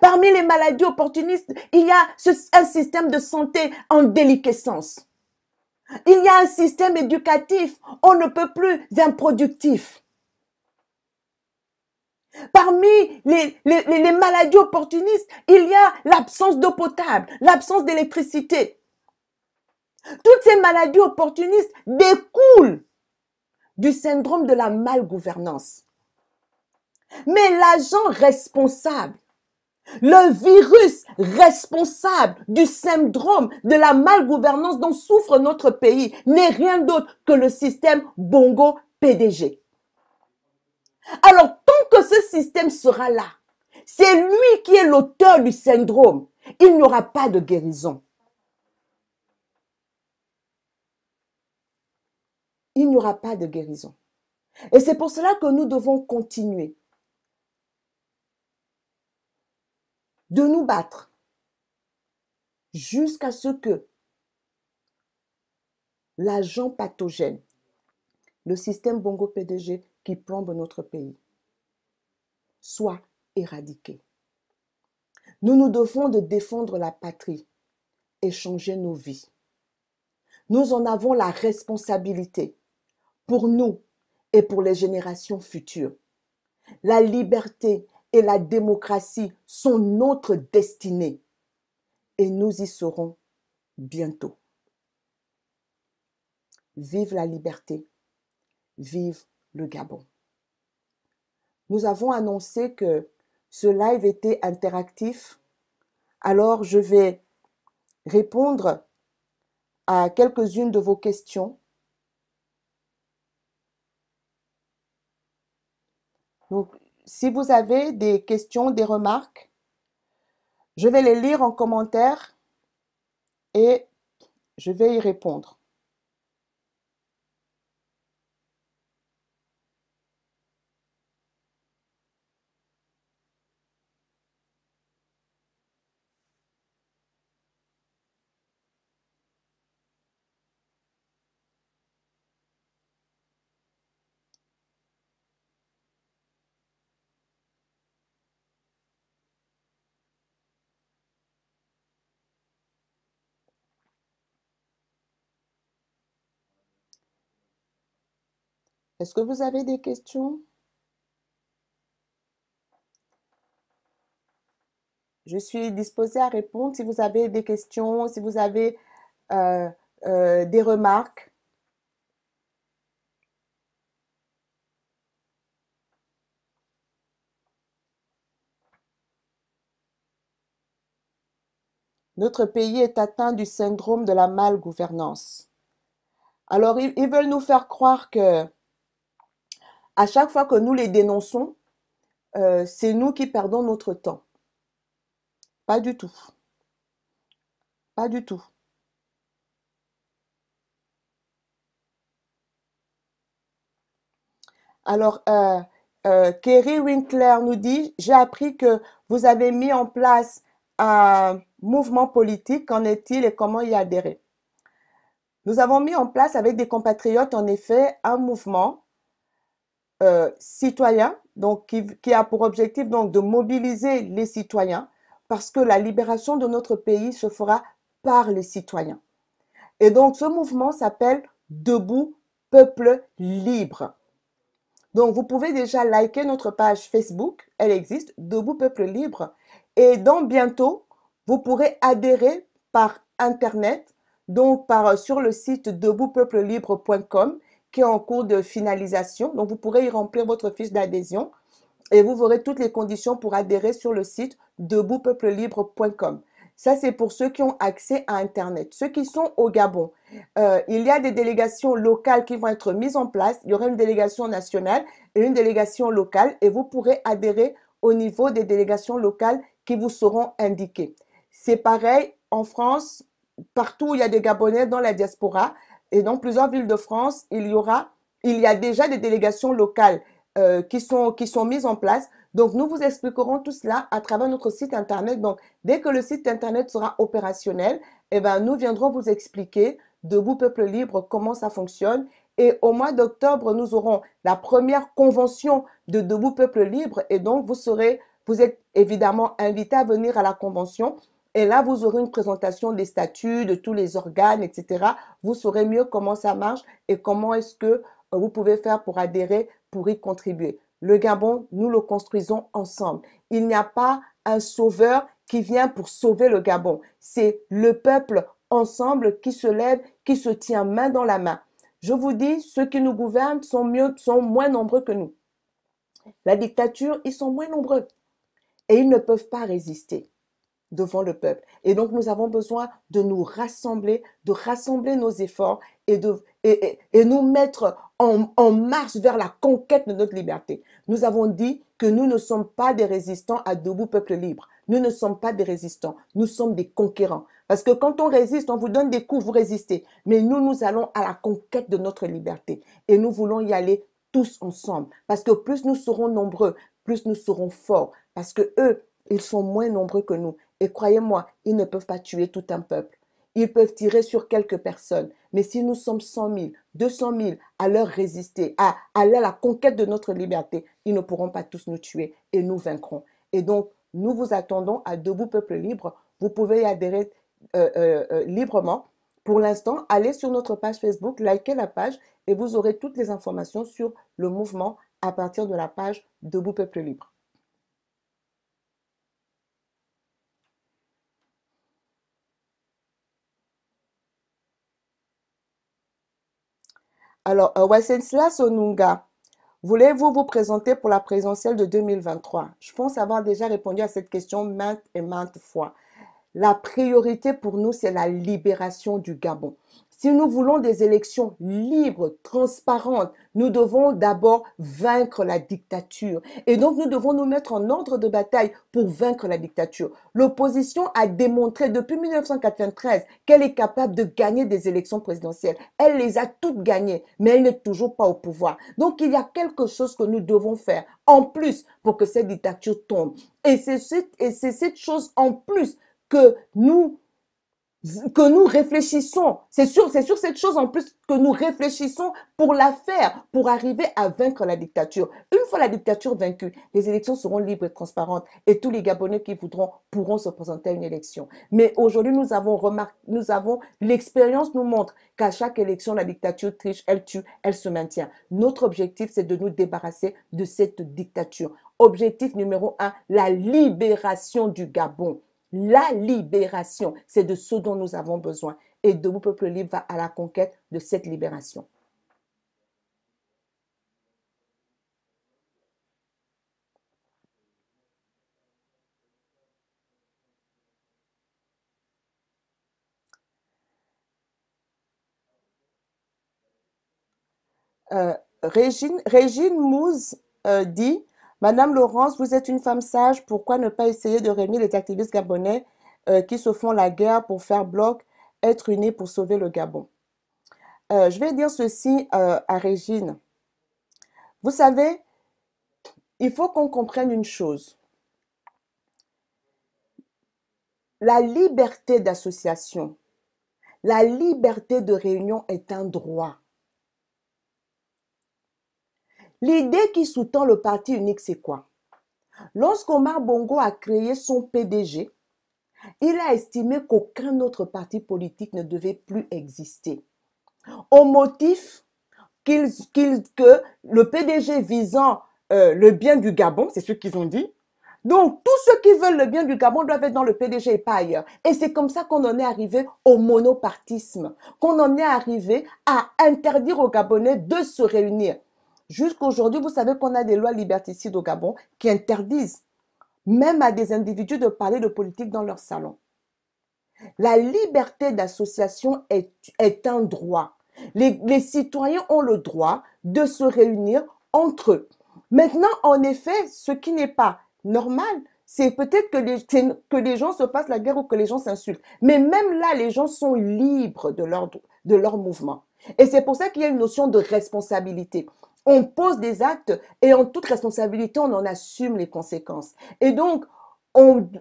Parmi les maladies opportunistes, il y a un système de santé en déliquescence. Il y a un système éducatif, on ne peut plus improductif. Parmi les maladies opportunistes, il y a l'absence d'eau potable, l'absence d'électricité. Toutes ces maladies opportunistes découlent du syndrome de la malgouvernance. Mais l'agent responsable, le virus responsable du syndrome de la malgouvernance dont souffre notre pays n'est rien d'autre que le système Bongo PDG. Alors, tant que ce système sera là, c'est lui qui est l'auteur du syndrome, il n'y aura pas de guérison. Il n'y aura pas de guérison. Et c'est pour cela que nous devons continuer de nous battre jusqu'à ce que l'agent pathogène, le système Bongo PDG qui plombe notre pays, soit éradiqué. Nous nous devons de défendre la patrie et changer nos vies. Nous en avons la responsabilité pour nous et pour les générations futures. La liberté et la démocratie sont notre destinée. et nous y serons bientôt. Vive la liberté, vive le Gabon. Nous avons annoncé que ce live était interactif, alors je vais répondre à quelques-unes de vos questions. Donc, si vous avez des questions, des remarques, je vais les lire en commentaire et je vais y répondre. Est-ce que vous avez des questions? Je suis disposée à répondre si vous avez des questions, si vous avez euh, des remarques. Notre pays est atteint du syndrome de la malgouvernance. Alors, ils veulent nous faire croire que à chaque fois que nous les dénonçons, c'est nous qui perdons notre temps. Pas du tout. Pas du tout. Alors, Kerry Winkler nous dit, j'ai appris que vous avez mis en place un mouvement politique. Qu'en est-il et comment y adhérer? Nous avons mis en place avec des compatriotes, en effet, un mouvement citoyen, donc qui a pour objectif donc de mobiliser les citoyens, parce que la libération de notre pays se fera par les citoyens. Et donc, ce mouvement s'appelle Debout, Peuple Libre. Donc, vous pouvez déjà liker notre page Facebook, elle existe, Debout Peuple Libre. Et dans bientôt, vous pourrez adhérer par Internet, donc sur le site deboutpeuplelibre.com, qui est en cours de finalisation. Donc, vous pourrez y remplir votre fiche d'adhésion et vous aurez toutes les conditions pour adhérer sur le site deboutpeuplelibre.com. Ça, c'est pour ceux qui ont accès à Internet. Ceux qui sont au Gabon, il y a des délégations locales qui vont être mises en place. Il y aura une délégation nationale et une délégation locale et vous pourrez adhérer au niveau des délégations locales qui vous seront indiquées. C'est pareil en France, partout où il y a des Gabonais dans la diaspora et dans plusieurs villes de France, il y a déjà des délégations locales qui sont mises en place. Donc, nous vous expliquerons tout cela à travers notre site Internet. Donc, dès que le site Internet sera opérationnel, eh ben, nous viendrons vous expliquer, Debout Peuple Libre, comment ça fonctionne. Et au mois d'octobre, nous aurons la première convention de Debout Peuple Libre. Et donc, vous êtes évidemment invité à venir à la convention. Et là, vous aurez une présentation des statuts, de tous les organes, etc. Vous saurez mieux comment ça marche et comment est-ce que vous pouvez faire pour adhérer, pour y contribuer. Le Gabon, nous le construisons ensemble. Il n'y a pas un sauveur qui vient pour sauver le Gabon. C'est le peuple ensemble qui se lève, qui se tient main dans la main. Je vous dis, ceux qui nous gouvernent sont moins nombreux que nous. La dictature, ils sont moins nombreux et ils ne peuvent pas résister devant le peuple. Et donc, nous avons besoin de nous rassembler, de rassembler nos efforts et nous mettre en marche vers la conquête de notre liberté. Nous avons dit que nous ne sommes pas des résistants à Debout Peuple Libre. Nous ne sommes pas des résistants. Nous sommes des conquérants. Parce que quand on résiste, on vous donne des coups, vous résistez. Mais nous allons à la conquête de notre liberté. Et nous voulons y aller tous ensemble. Parce que plus nous serons nombreux, plus nous serons forts. Parce que eux, ils sont moins nombreux que nous. Et croyez-moi, ils ne peuvent pas tuer tout un peuple. Ils peuvent tirer sur quelques personnes. Mais si nous sommes 100 000, 200 000 à leur résister, à aller à la conquête de notre liberté, ils ne pourront pas tous nous tuer et nous vaincrons. Et donc, nous vous attendons à Debout Peuple Libre. Vous pouvez y adhérer librement. Pour l'instant, allez sur notre page Facebook, likez la page et vous aurez toutes les informations sur le mouvement à partir de la page Debout Peuple Libre. Alors, Wenceslas Onunga, voulez-vous vous présenter pour la présidentielle de 2023? Je pense avoir déjà répondu à cette question maintes et maintes fois. La priorité pour nous, c'est la libération du Gabon. Si nous voulons des élections libres, transparentes, nous devons d'abord vaincre la dictature. Et donc, nous devons nous mettre en ordre de bataille pour vaincre la dictature. L'opposition a démontré depuis 1993 qu'elle est capable de gagner des élections présidentielles. Elle les a toutes gagnées, mais elle n'est toujours pas au pouvoir. Donc, il y a quelque chose que nous devons faire en plus pour que cette dictature tombe. Et c'est cette chose en plus que nous réfléchissons. C'est sur cette chose en plus que nous réfléchissons pour la faire, pour arriver à vaincre la dictature. Une fois la dictature vaincue, les élections seront libres et transparentes et tous les Gabonais qui voudront pourront se présenter à une élection. Mais aujourd'hui, l'expérience nous montre qu'à chaque élection, la dictature triche, elle tue, elle se maintient. Notre objectif, c'est de nous débarrasser de cette dictature. Objectif numéro 1, la libération du Gabon. La libération, c'est de ce dont nous avons besoin. Et Debout Peuple Libre va à la conquête de cette libération. Régine Mouze dit, Madame Laurence, vous êtes une femme sage, pourquoi ne pas essayer de réunir les activistes gabonais qui se font la guerre pour faire bloc, être unis pour sauver le Gabon? Je vais dire ceci à Régine. Vous savez, il faut qu'on comprenne une chose. La liberté d'association, la liberté de réunion est un droit. L'idée qui sous-tend le parti unique, c'est quoi? Lorsqu'Omar Bongo a créé son PDG, il a estimé qu'aucun autre parti politique ne devait plus exister. Au motif que le PDG visant le bien du Gabon, c'est ce qu'ils ont dit. Donc, tous ceux qui veulent le bien du Gabon doivent être dans le PDG et pas ailleurs. Et c'est comme ça qu'on en est arrivé au monopartisme, qu'on en est arrivé à interdire aux Gabonais de se réunir. Jusqu'aujourd'hui, vous savez qu'on a des lois liberticides au Gabon qui interdisent même à des individus de parler de politique dans leur salon. La liberté d'association est un droit. Les citoyens ont le droit de se réunir entre eux. Maintenant, en effet, ce qui n'est pas normal, c'est peut-être que les gens se fassent la guerre ou que les gens s'insultent. Mais même là, les gens sont libres de leur mouvement. Et c'est pour ça qu'il y a une notion de responsabilité. On pose des actes et en toute responsabilité, on en assume les conséquences. Et donc,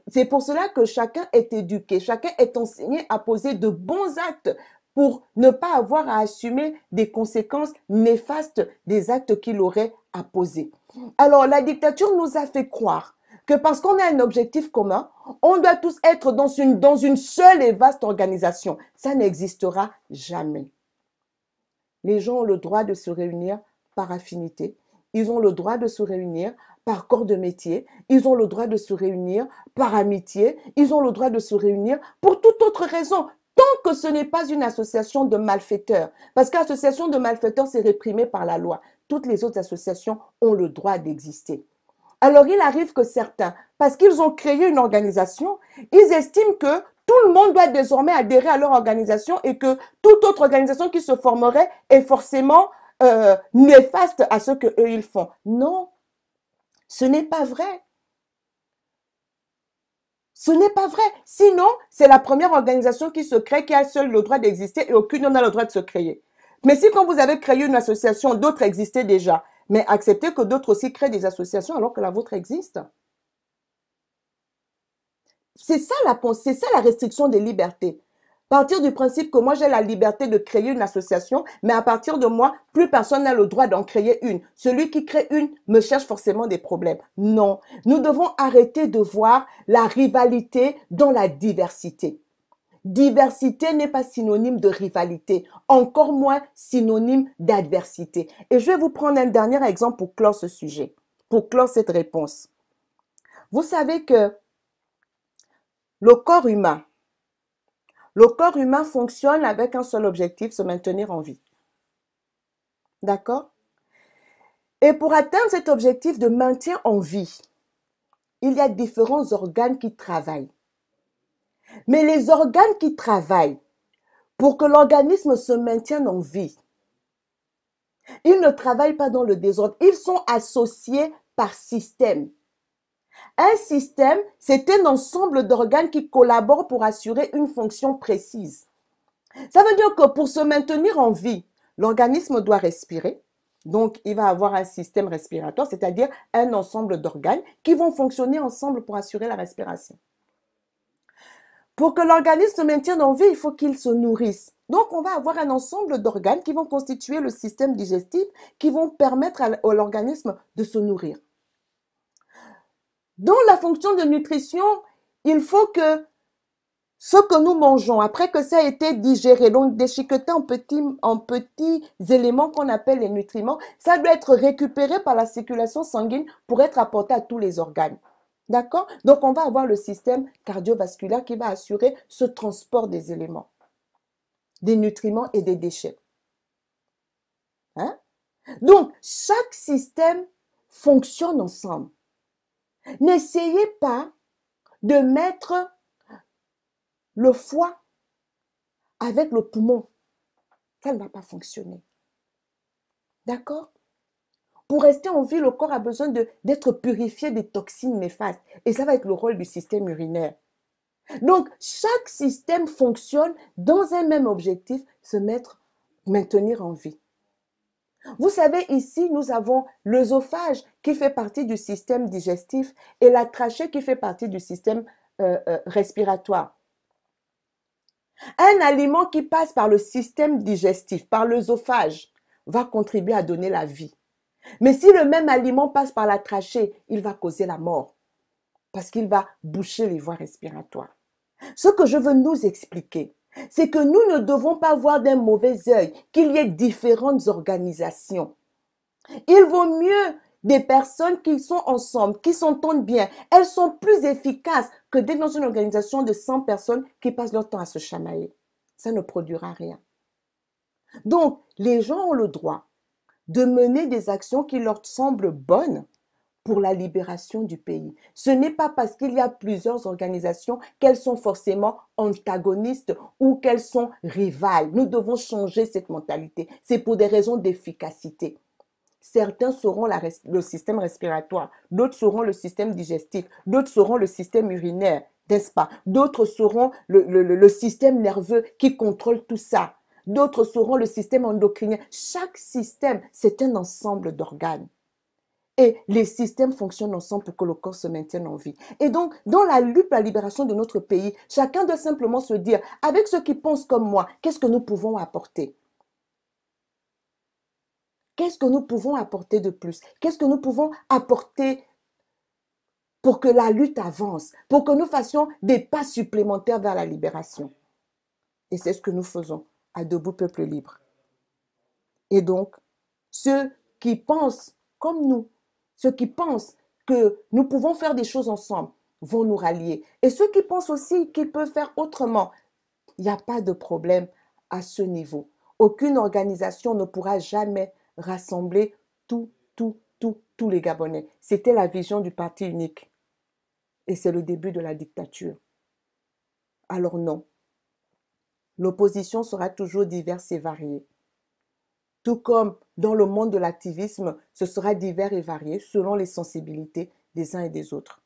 c'est pour cela que chacun est éduqué, chacun est enseigné à poser de bons actes pour ne pas avoir à assumer des conséquences néfastes des actes qu'il aurait à poser. Alors, la dictature nous a fait croire que parce qu'on a un objectif commun, on doit tous être dans une seule et vaste organisation. Ça n'existera jamais. Les gens ont le droit de se réunir par affinité. Ils ont le droit de se réunir par corps de métier. Ils ont le droit de se réunir par amitié. Ils ont le droit de se réunir pour toute autre raison, tant que ce n'est pas une association de malfaiteurs. Parce qu'association de malfaiteurs, c'est réprimé par la loi. Toutes les autres associations ont le droit d'exister. Alors, il arrive que certains, parce qu'ils ont créé une organisation, ils estiment que tout le monde doit désormais adhérer à leur organisation et que toute autre organisation qui se formerait est forcément néfaste à ce qu'eux ils font. Non, ce n'est pas vrai. Ce n'est pas vrai. Sinon, c'est la première organisation qui se crée qui a seul le droit d'exister et aucune n'en a le droit de se créer. Mais si quand vous avez créé une association, d'autres existaient déjà, mais acceptez que d'autres aussi créent des associations alors que la vôtre existe. C'est ça la restriction des libertés. Partir du principe que moi j'ai la liberté de créer une association, mais à partir de moi, plus personne n'a le droit d'en créer une. Celui qui crée une me cherche forcément des problèmes. Non, nous devons arrêter de voir la rivalité dans la diversité. Diversité n'est pas synonyme de rivalité, encore moins synonyme d'adversité. Et je vais vous prendre un dernier exemple pour clore ce sujet, pour clore cette réponse. Vous savez que le corps humain fonctionne avec un seul objectif, se maintenir en vie. D'accord? Et pour atteindre cet objectif de maintien en vie, il y a différents organes qui travaillent. Mais les organes qui travaillent pour que l'organisme se maintienne en vie, ils ne travaillent pas dans le désordre. Ils sont associés par système. Un système, c'est un ensemble d'organes qui collaborent pour assurer une fonction précise. Ça veut dire que pour se maintenir en vie, l'organisme doit respirer. Donc, il va avoir un système respiratoire, c'est-à-dire un ensemble d'organes qui vont fonctionner ensemble pour assurer la respiration. Pour que l'organisme se maintienne en vie, il faut qu'il se nourrisse. Donc, on va avoir un ensemble d'organes qui vont constituer le système digestif, qui vont permettre à l'organisme de se nourrir. Dans la fonction de nutrition, il faut que ce que nous mangeons, après que ça a été digéré, donc déchiqueté en petits éléments qu'on appelle les nutriments, ça doit être récupéré par la circulation sanguine pour être apporté à tous les organes. D'accord? Donc, on va avoir le système cardiovasculaire qui va assurer ce transport des éléments, des nutriments et des déchets. Hein? Donc, chaque système fonctionne ensemble. N'essayez pas de mettre le foie avec le poumon. Ça ne va pas fonctionner. D'accord? Pour rester en vie, le corps a besoin d'être purifié des toxines néfastes. Et ça va être le rôle du système urinaire. Donc, chaque système fonctionne dans un même objectif, maintenir en vie. Vous savez, ici, nous avons l'œsophage qui fait partie du système digestif et la trachée qui fait partie du système respiratoire. Un aliment qui passe par le système digestif, par l'œsophage, va contribuer à donner la vie. Mais si le même aliment passe par la trachée, il va causer la mort parce qu'il va boucher les voies respiratoires. Ce que je veux nous expliquer, c'est que nous ne devons pas voir d'un mauvais œil qu'il y ait différentes organisations. Il vaut mieux des personnes qui sont ensemble, qui s'entendent bien. Elles sont plus efficaces que d'être dans une organisation de 100 personnes qui passent leur temps à se chamailler. Ça ne produira rien. Donc, les gens ont le droit de mener des actions qui leur semblent bonnes pour la libération du pays. Ce n'est pas parce qu'il y a plusieurs organisations qu'elles sont forcément antagonistes ou qu'elles sont rivales. Nous devons changer cette mentalité. C'est pour des raisons d'efficacité. Certains seront le système respiratoire, d'autres seront le système digestif, d'autres seront le système urinaire, n'est-ce pas? D'autres seront le système nerveux qui contrôle tout ça. D'autres seront le système endocrinien. Chaque système, c'est un ensemble d'organes. Et les systèmes fonctionnent ensemble pour que le corps se maintienne en vie. Et donc, dans la lutte pour la libération de notre pays, chacun doit simplement se dire, avec ceux qui pensent comme moi, qu'est-ce que nous pouvons apporter? Qu'est-ce que nous pouvons apporter de plus? Qu'est-ce que nous pouvons apporter pour que la lutte avance, pour que nous fassions des pas supplémentaires vers la libération? Et c'est ce que nous faisons à Debout Peuple Libre. Et donc, ceux qui pensent comme nous, ceux qui pensent que nous pouvons faire des choses ensemble, vont nous rallier. Et ceux qui pensent aussi qu'ils peuvent faire autrement, il n'y a pas de problème à ce niveau. Aucune organisation ne pourra jamais rassembler tous les Gabonais. C'était la vision du parti unique. Et c'est le début de la dictature. Alors non. L'opposition sera toujours diverse et variée. Tout comme dans le monde de l'activisme, ce sera divers et varié selon les sensibilités des uns et des autres.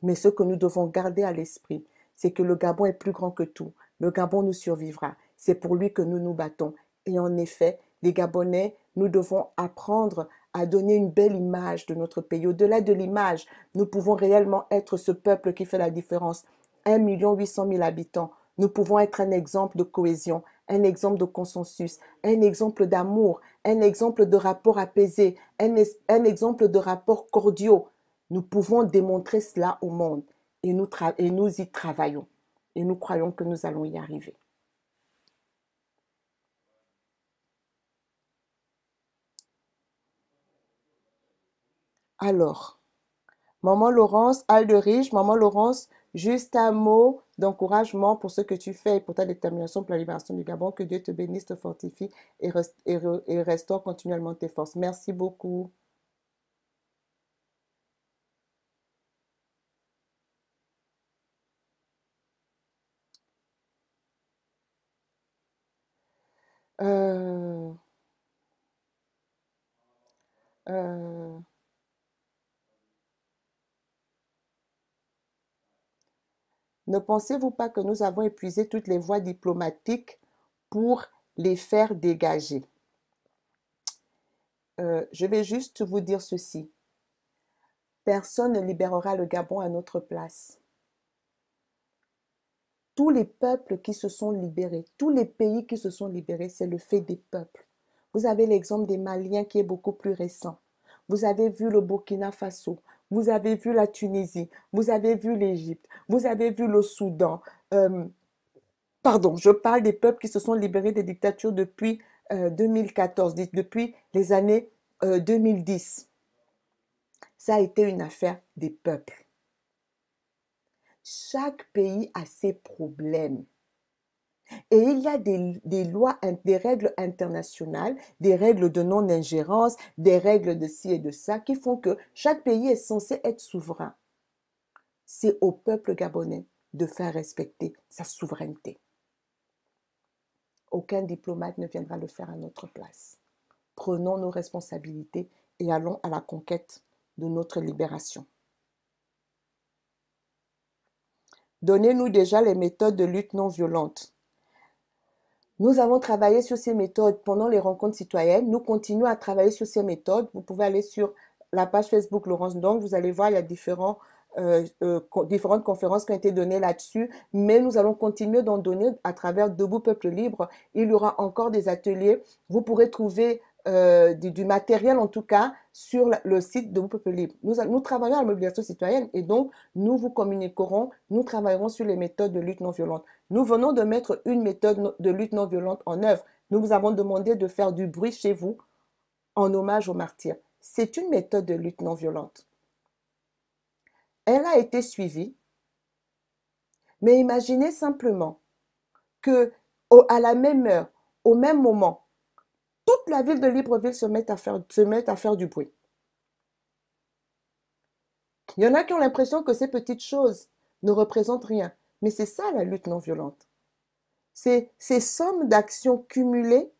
Mais ce que nous devons garder à l'esprit, c'est que le Gabon est plus grand que tout. Le Gabon nous survivra. C'est pour lui que nous nous battons. Et en effet, les Gabonais, nous devons apprendre à donner une belle image de notre pays. Au-delà de l'image, nous pouvons réellement être ce peuple qui fait la différence. 1 800 000 habitants. Nous pouvons être un exemple de cohésion, un exemple de consensus, un exemple d'amour, un exemple de rapports apaisés, un exemple de rapports cordiaux. Nous pouvons démontrer cela au monde et nous y travaillons. Et nous croyons que nous allons y arriver. Alors, Maman Laurence, Alderich, Maman Laurence, juste un mot d'encouragement pour ce que tu fais et pour ta détermination pour la libération du Gabon. Que Dieu te bénisse, te fortifie et restaure continuellement tes forces. Merci beaucoup. Euh, euh, ne pensez-vous pas que nous avons épuisé toutes les voies diplomatiques pour les faire dégager? Je vais juste vous dire ceci. Personne ne libérera le Gabon à notre place. Tous les peuples qui se sont libérés, tous les pays qui se sont libérés, c'est le fait des peuples. Vous avez l'exemple des Maliens qui est beaucoup plus récent. Vous avez vu le Burkina Faso, vous avez vu la Tunisie, vous avez vu l'Égypte, vous avez vu le Soudan. Pardon, je parle des peuples qui se sont libérés des dictatures depuis 2014, depuis les années 2010. Ça a été une affaire des peuples. Chaque pays a ses problèmes. Et il y a des lois, des règles internationales, des règles de non-ingérence, des règles de ci et de ça, qui font que chaque pays est censé être souverain. C'est au peuple gabonais de faire respecter sa souveraineté. Aucun diplomate ne viendra le faire à notre place. Prenons nos responsabilités et allons à la conquête de notre libération. Donnez-nous déjà les méthodes de lutte non violente. Nous avons travaillé sur ces méthodes pendant les rencontres citoyennes. Nous continuons à travailler sur ces méthodes. Vous pouvez aller sur la page Facebook Laurence Ndong. Vous allez voir, il y a différentes conférences qui ont été données là-dessus. Mais nous allons continuer d'en donner à travers Debout Peuple Libre. Il y aura encore des ateliers. Vous pourrez trouver du matériel, en tout cas, sur le site Debout Peuple Libre. Nous travaillons à la mobilisation citoyenne et donc nous vous communiquerons, nous travaillerons sur les méthodes de lutte non violente. Nous venons de mettre une méthode de lutte non violente en œuvre. Nous vous avons demandé de faire du bruit chez vous en hommage aux martyrs. C'est une méthode de lutte non violente. Elle a été suivie, mais imaginez simplement que à la même heure, au même moment, toute la ville de Libreville se met à faire du bruit. Il y en a qui ont l'impression que ces petites choses ne représentent rien, mais c'est ça la lutte non violente. C'est ces sommes d'actions cumulées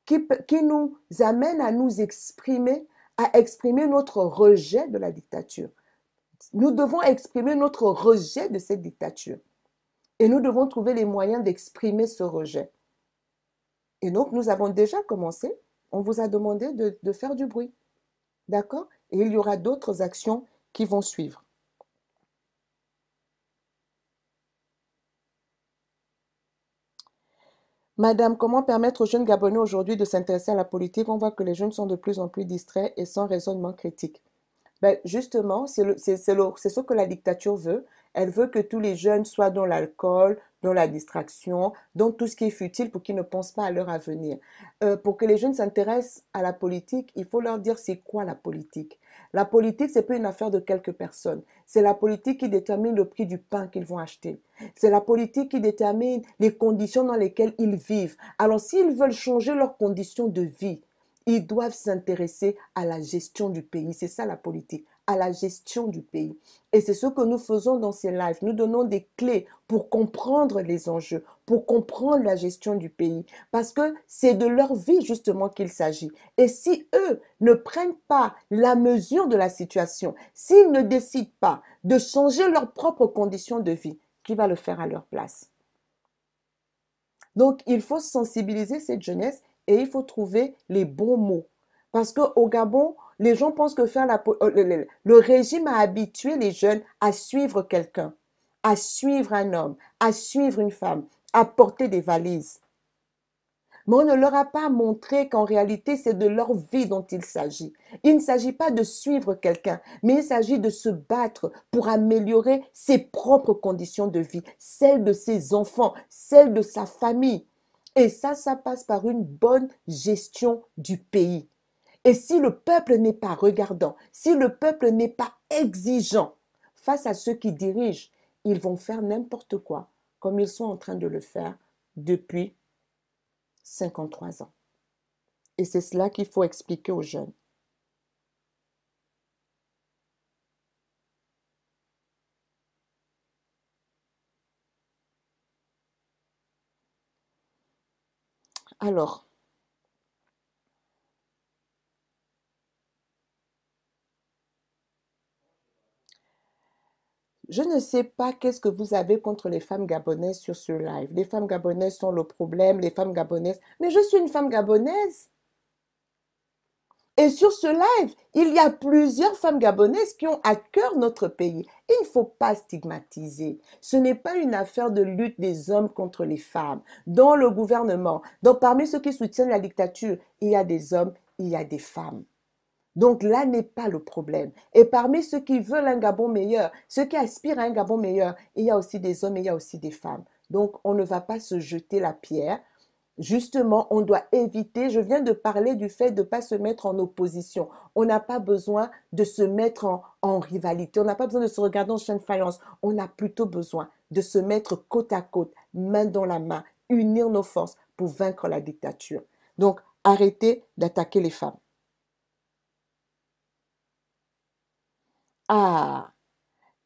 qui nous amènent à nous exprimer, à exprimer notre rejet de la dictature. Nous devons exprimer notre rejet de cette dictature. Et nous devons trouver les moyens d'exprimer ce rejet. Et donc, nous avons déjà commencé. On vous a demandé de faire du bruit. D'accord? Et il y aura d'autres actions qui vont suivre. Madame, comment permettre aux jeunes Gabonais aujourd'hui de s'intéresser à la politique? On voit que les jeunes sont de plus en plus distraits et sans raisonnement critique. Ben justement, c'est ce que la dictature veut. Elle veut que tous les jeunes soient dans l'alcool, dans la distraction, dans tout ce qui est futile pour qu'ils ne pensent pas à leur avenir. Pour que les jeunes s'intéressent à la politique, il faut leur dire c'est quoi la politique. La politique, c'est pas une affaire de quelques personnes. C'est la politique qui détermine le prix du pain qu'ils vont acheter. C'est la politique qui détermine les conditions dans lesquelles ils vivent. Alors, s'ils veulent changer leurs conditions de vie, ils doivent s'intéresser à la gestion du pays. C'est ça la politique, à la gestion du pays. Et c'est ce que nous faisons dans ces lives. Nous donnons des clés pour comprendre les enjeux, pour comprendre la gestion du pays. Parce que c'est de leur vie justement qu'il s'agit. Et si eux ne prennent pas la mesure de la situation, s'ils ne décident pas de changer leurs propres conditions de vie, qui va le faire à leur place? Donc, il faut sensibiliser cette jeunesse et il faut trouver les bons mots. Parce qu'au Gabon, les gens pensent que le régime a habitué les jeunes à suivre quelqu'un, à suivre un homme, à suivre une femme, à porter des valises. Mais on ne leur a pas montré qu'en réalité, c'est de leur vie dont il s'agit. Il ne s'agit pas de suivre quelqu'un, mais il s'agit de se battre pour améliorer ses propres conditions de vie, celles de ses enfants, celles de sa famille. Et ça passe par une bonne gestion du pays. Et si le peuple n'est pas regardant, si le peuple n'est pas exigeant face à ceux qui dirigent, ils vont faire n'importe quoi, comme ils sont en train de le faire depuis 53 ans. Et c'est cela qu'il faut expliquer aux jeunes. Alors, je ne sais pas qu'est-ce que vous avez contre les femmes gabonaises sur ce live. Les femmes gabonaises sont le problème, les femmes gabonaises. Mais je suis une femme gabonaise. Et sur ce live, il y a plusieurs femmes gabonaises qui ont à cœur notre pays. Il ne faut pas stigmatiser. Ce n'est pas une affaire de lutte des hommes contre les femmes. Dans le gouvernement, donc parmi ceux qui soutiennent la dictature, il y a des hommes, il y a des femmes. Donc là n'est pas le problème. Et parmi ceux qui veulent un Gabon meilleur, ceux qui aspirent à un Gabon meilleur, il y a aussi des hommes et il y a aussi des femmes. Donc on ne va pas se jeter la pierre. Justement, on doit éviter, je viens de parler du fait de ne pas se mettre en opposition. On n'a pas besoin de se mettre en rivalité. On n'a pas besoin de se regarder en chien de faïence. On a plutôt besoin de se mettre côte à côte, main dans la main, unir nos forces pour vaincre la dictature. Donc, arrêtez d'attaquer les femmes. Ah,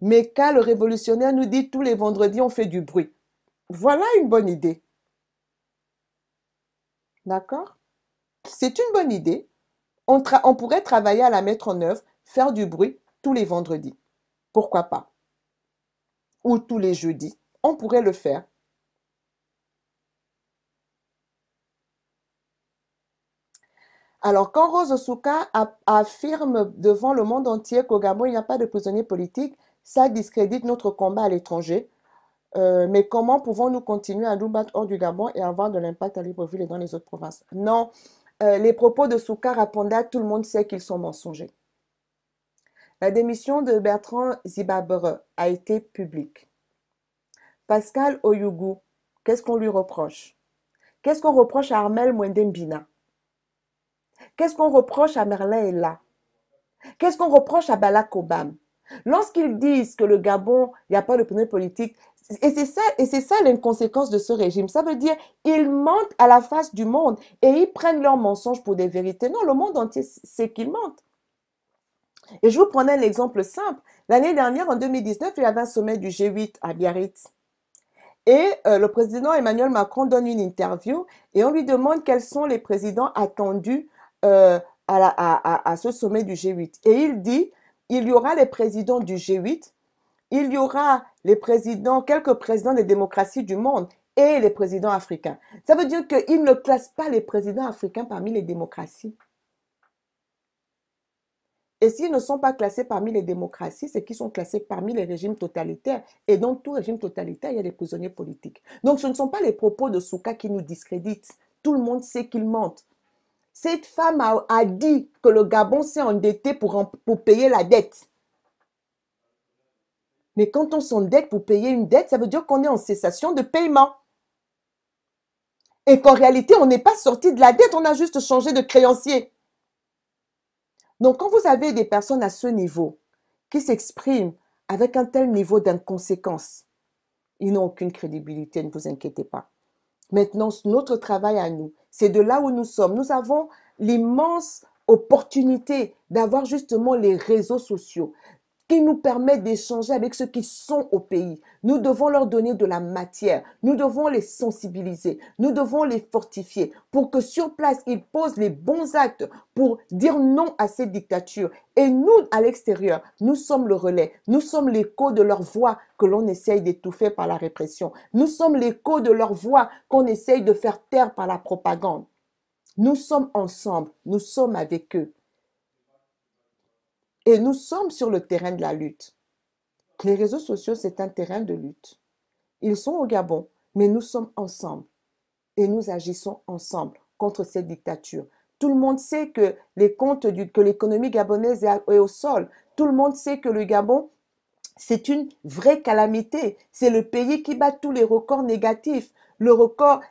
Meka, le révolutionnaire, nous dit tous les vendredis, on fait du bruit. Voilà une bonne idée. D'accord? C'est une bonne idée. On pourrait travailler à la mettre en œuvre, faire du bruit tous les vendredis. Pourquoi pas? Ou tous les jeudis. On pourrait le faire. Alors, quand Rose Osuka affirme devant le monde entier qu'au Gabon, il n'y a pas de prisonniers politiques, ça discrédite notre combat à l'étranger. Mais comment pouvons-nous continuer à nous battre hors du Gabon et avoir de l'impact à Libreville et dans les autres provinces? Non, les propos de Souka Raponda, tout le monde sait qu'ils sont mensongers. La démission de Bertrand Zibabre a été publique. Pascal Oyougou, qu'est-ce qu'on lui reproche? Qu'est-ce qu'on reproche à Armel Mwendembina? Qu'est-ce qu'on reproche à Merlin Ella? Qu'est-ce qu'on reproche à Barack Obama? Lorsqu'ils disent que le Gabon, il n'y a pas de prisonniers politiques, et c'est ça l'inconséquence de ce régime. Ça veut dire ils mentent à la face du monde et ils prennent leurs mensonges pour des vérités. Non, le monde entier sait qu'ils mentent. Et je vous prends un exemple simple. L'année dernière, en 2019, il y avait un sommet du G8 à Biarritz. Et le président Emmanuel Macron donne une interview et on lui demande quels sont les présidents attendus à ce sommet du G8. Et il dit, il y aura les présidents du G8, il y aura quelques présidents des démocraties du monde et les présidents africains. Ça veut dire qu'il ne classe pas les présidents africains parmi les démocraties. Et s'ils ne sont pas classés parmi les démocraties, c'est qu'ils sont classés parmi les régimes totalitaires. Et dans tout régime totalitaire, il y a des prisonniers politiques. Donc ce ne sont pas les propos de Souka qui nous discréditent. Tout le monde sait qu'il mente. Cette femme a dit que le Gabon s'est endetté pour payer la dette. Mais quand on s'endette pour payer une dette, ça veut dire qu'on est en cessation de paiement. Et qu'en réalité, on n'est pas sorti de la dette, on a juste changé de créancier. Donc, quand vous avez des personnes à ce niveau qui s'expriment avec un tel niveau d'inconséquence, ils n'ont aucune crédibilité, ne vous inquiétez pas. Maintenant, notre travail à nous, c'est de là où nous sommes. Nous avons l'immense opportunité d'avoir justement les réseaux sociaux qui nous permettent d'échanger avec ceux qui sont au pays. Nous devons leur donner de la matière, nous devons les sensibiliser, nous devons les fortifier pour que sur place, ils posent les bons actes pour dire non à cette dictature. Et nous, à l'extérieur, nous sommes le relais, nous sommes l'écho de leur voix que l'on essaye d'étouffer par la répression. Nous sommes l'écho de leur voix qu'on essaye de faire taire par la propagande. Nous sommes ensemble, nous sommes avec eux. Et nous sommes sur le terrain de la lutte. Les réseaux sociaux, c'est un terrain de lutte. Ils sont au Gabon, mais nous sommes ensemble. Et nous agissons ensemble contre cette dictature. Tout le monde sait que que l'économie gabonaise est au sol. Tout le monde sait que le Gabon, c'est une vraie calamité. C'est le pays qui bat tous les records négatifs.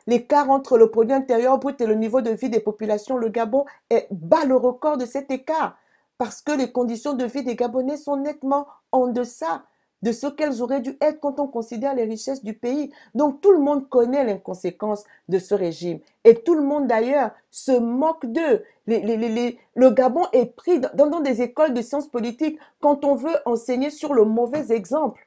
L'écart entre le produit intérieur brut et le niveau de vie des populations, le Gabon bat le record de cet écart. Parce que les conditions de vie des Gabonais sont nettement en deçà de ce qu'elles auraient dû être quand on considère les richesses du pays. Donc tout le monde connaît l'inconséquence de ce régime. Et tout le monde d'ailleurs se moque d'eux. Le Gabon est pris dans des écoles de sciences politiques quand on veut enseigner sur le mauvais exemple.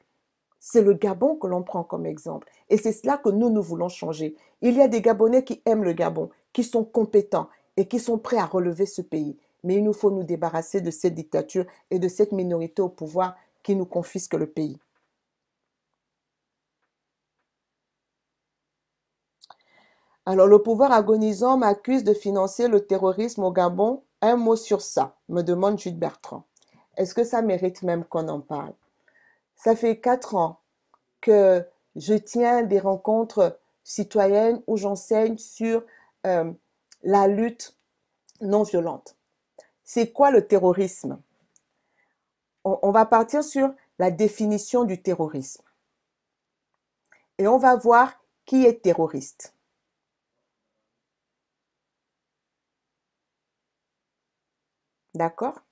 C'est le Gabon que l'on prend comme exemple. Et c'est cela que nous voulons changer. Il y a des Gabonais qui aiment le Gabon, qui sont compétents et qui sont prêts à relever ce pays. Mais il nous faut nous débarrasser de cette dictature et de cette minorité au pouvoir qui nous confisque le pays. Alors, le pouvoir agonisant m'accuse de financer le terrorisme au Gabon. Un mot sur ça, me demande Jude Bertrand. Est-ce que ça mérite même qu'on en parle? Ça fait 4 ans que je tiens des rencontres citoyennes où j'enseigne sur la lutte non violente. C'est quoi le terrorisme? On va partir sur la définition du terrorisme. Et on va voir qui est terroriste. D'accord?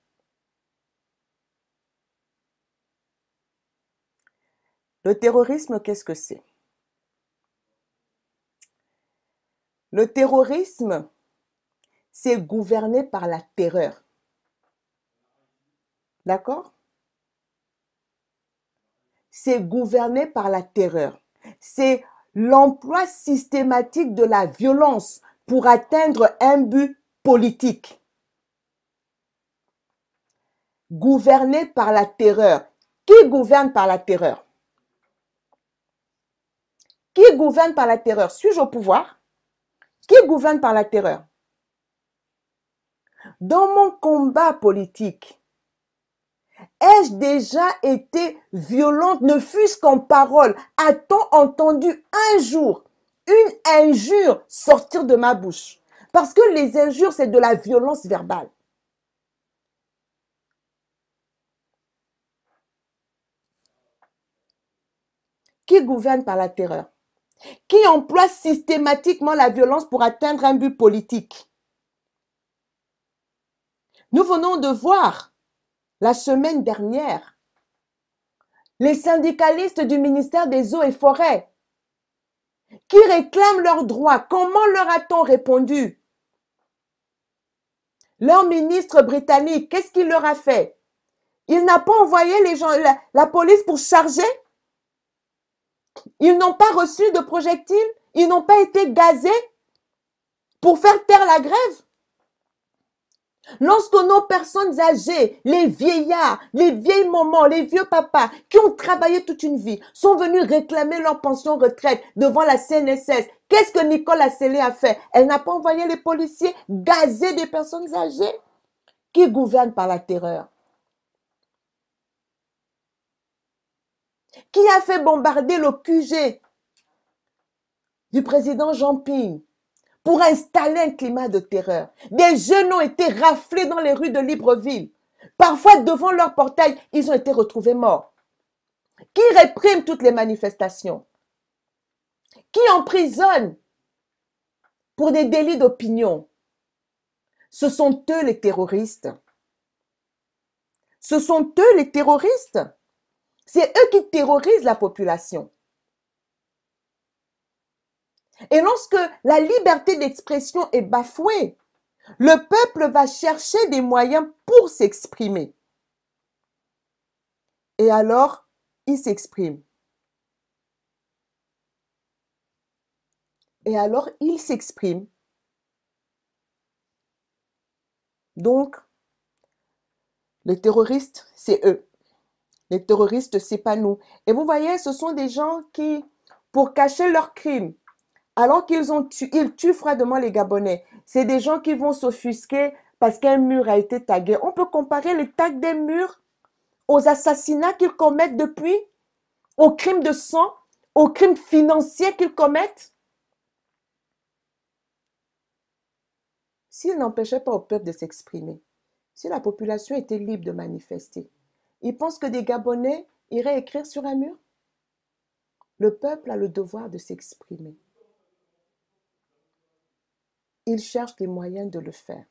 Le terrorisme, qu'est-ce que c'est? Le terrorisme, c'est gouverné par la terreur. D'accord? C'est gouverné par la terreur. C'est l'emploi systématique de la violence pour atteindre un but politique. Gouverné par la terreur. Qui gouverne par la terreur? Qui gouverne par la terreur? Suis-je au pouvoir? Qui gouverne par la terreur? Dans mon combat politique, ai-je déjà été violente, ne fût-ce qu'en parole? A-t-on entendu un jour une injure sortir de ma bouche? Parce que les injures, c'est de la violence verbale. Qui gouverne par la terreur? Qui emploie systématiquement la violence pour atteindre un but politique? Nous venons de voir la semaine dernière les syndicalistes du ministère des Eaux et Forêts qui réclament leurs droits. Comment leur a-t-on répondu? Leur ministre britannique, qu'est-ce qu'il leur a fait? Il n'a pas envoyé les gens, la police pour charger? Ils n'ont pas reçu de projectiles? Ils n'ont pas été gazés pour faire taire la grève? Lorsque nos personnes âgées, les vieillards, les vieilles mamans, les vieux papas qui ont travaillé toute une vie sont venus réclamer leur pension retraite devant la CNSS, qu'est-ce que Nicole Assélé a fait? Elle n'a pas envoyé les policiers gazer des personnes âgées? Qui gouverne par la terreur? Qui a fait bombarder le QG du président Jean Ping pour installer un climat de terreur? Des jeunes ont été raflés dans les rues de Libreville. Parfois, devant leur portail, ils ont été retrouvés morts. Qui réprime toutes les manifestations? Qui emprisonne pour des délits d'opinion? Ce sont eux les terroristes. Ce sont eux les terroristes. C'est eux qui terrorisent la population. Et lorsque la liberté d'expression est bafouée, le peuple va chercher des moyens pour s'exprimer. Et alors, il s'exprime. Et alors, il s'exprime. Donc, les terroristes, c'est eux. Les terroristes, c'est pas nous. Et vous voyez, ce sont des gens qui, pour cacher leurs crimes, alors ils tuent froidement les Gabonais, c'est des gens qui vont s'offusquer parce qu'un mur a été tagué. On peut comparer les tags des murs aux assassinats qu'ils commettent depuis, aux crimes de sang, aux crimes financiers qu'ils commettent. S'ils n'empêchaient pas au peuple de s'exprimer, si la population était libre de manifester, ils pensent que des Gabonais iraient écrire sur un mur? Le peuple a le devoir de s'exprimer. Il cherche les moyens de le faire.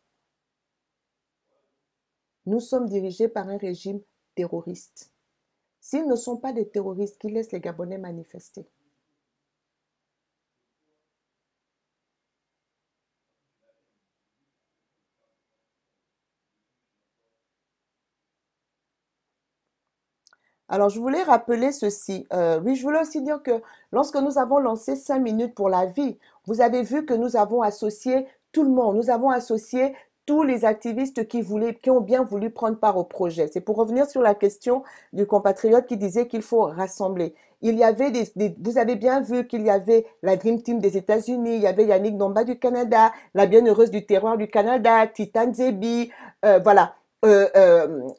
Nous sommes dirigés par un régime terroriste. S'ils ne sont pas des terroristes, qu'ils laissent les Gabonais manifester. Alors, je voulais rappeler ceci. Oui, je voulais aussi dire que lorsque nous avons lancé 5 minutes pour la vie, vous avez vu que nous avons associé tout le monde. Nous avons associé tous les activistes qui ont bien voulu prendre part au projet. C'est pour revenir sur la question du compatriote qui disait qu'il faut rassembler. Il y avait vous avez bien vu qu'il y avait la Dream Team des États-Unis, il y avait Yannick Nomba du Canada, la Bienheureuse du Terroir du Canada, Titan Zebi, voilà.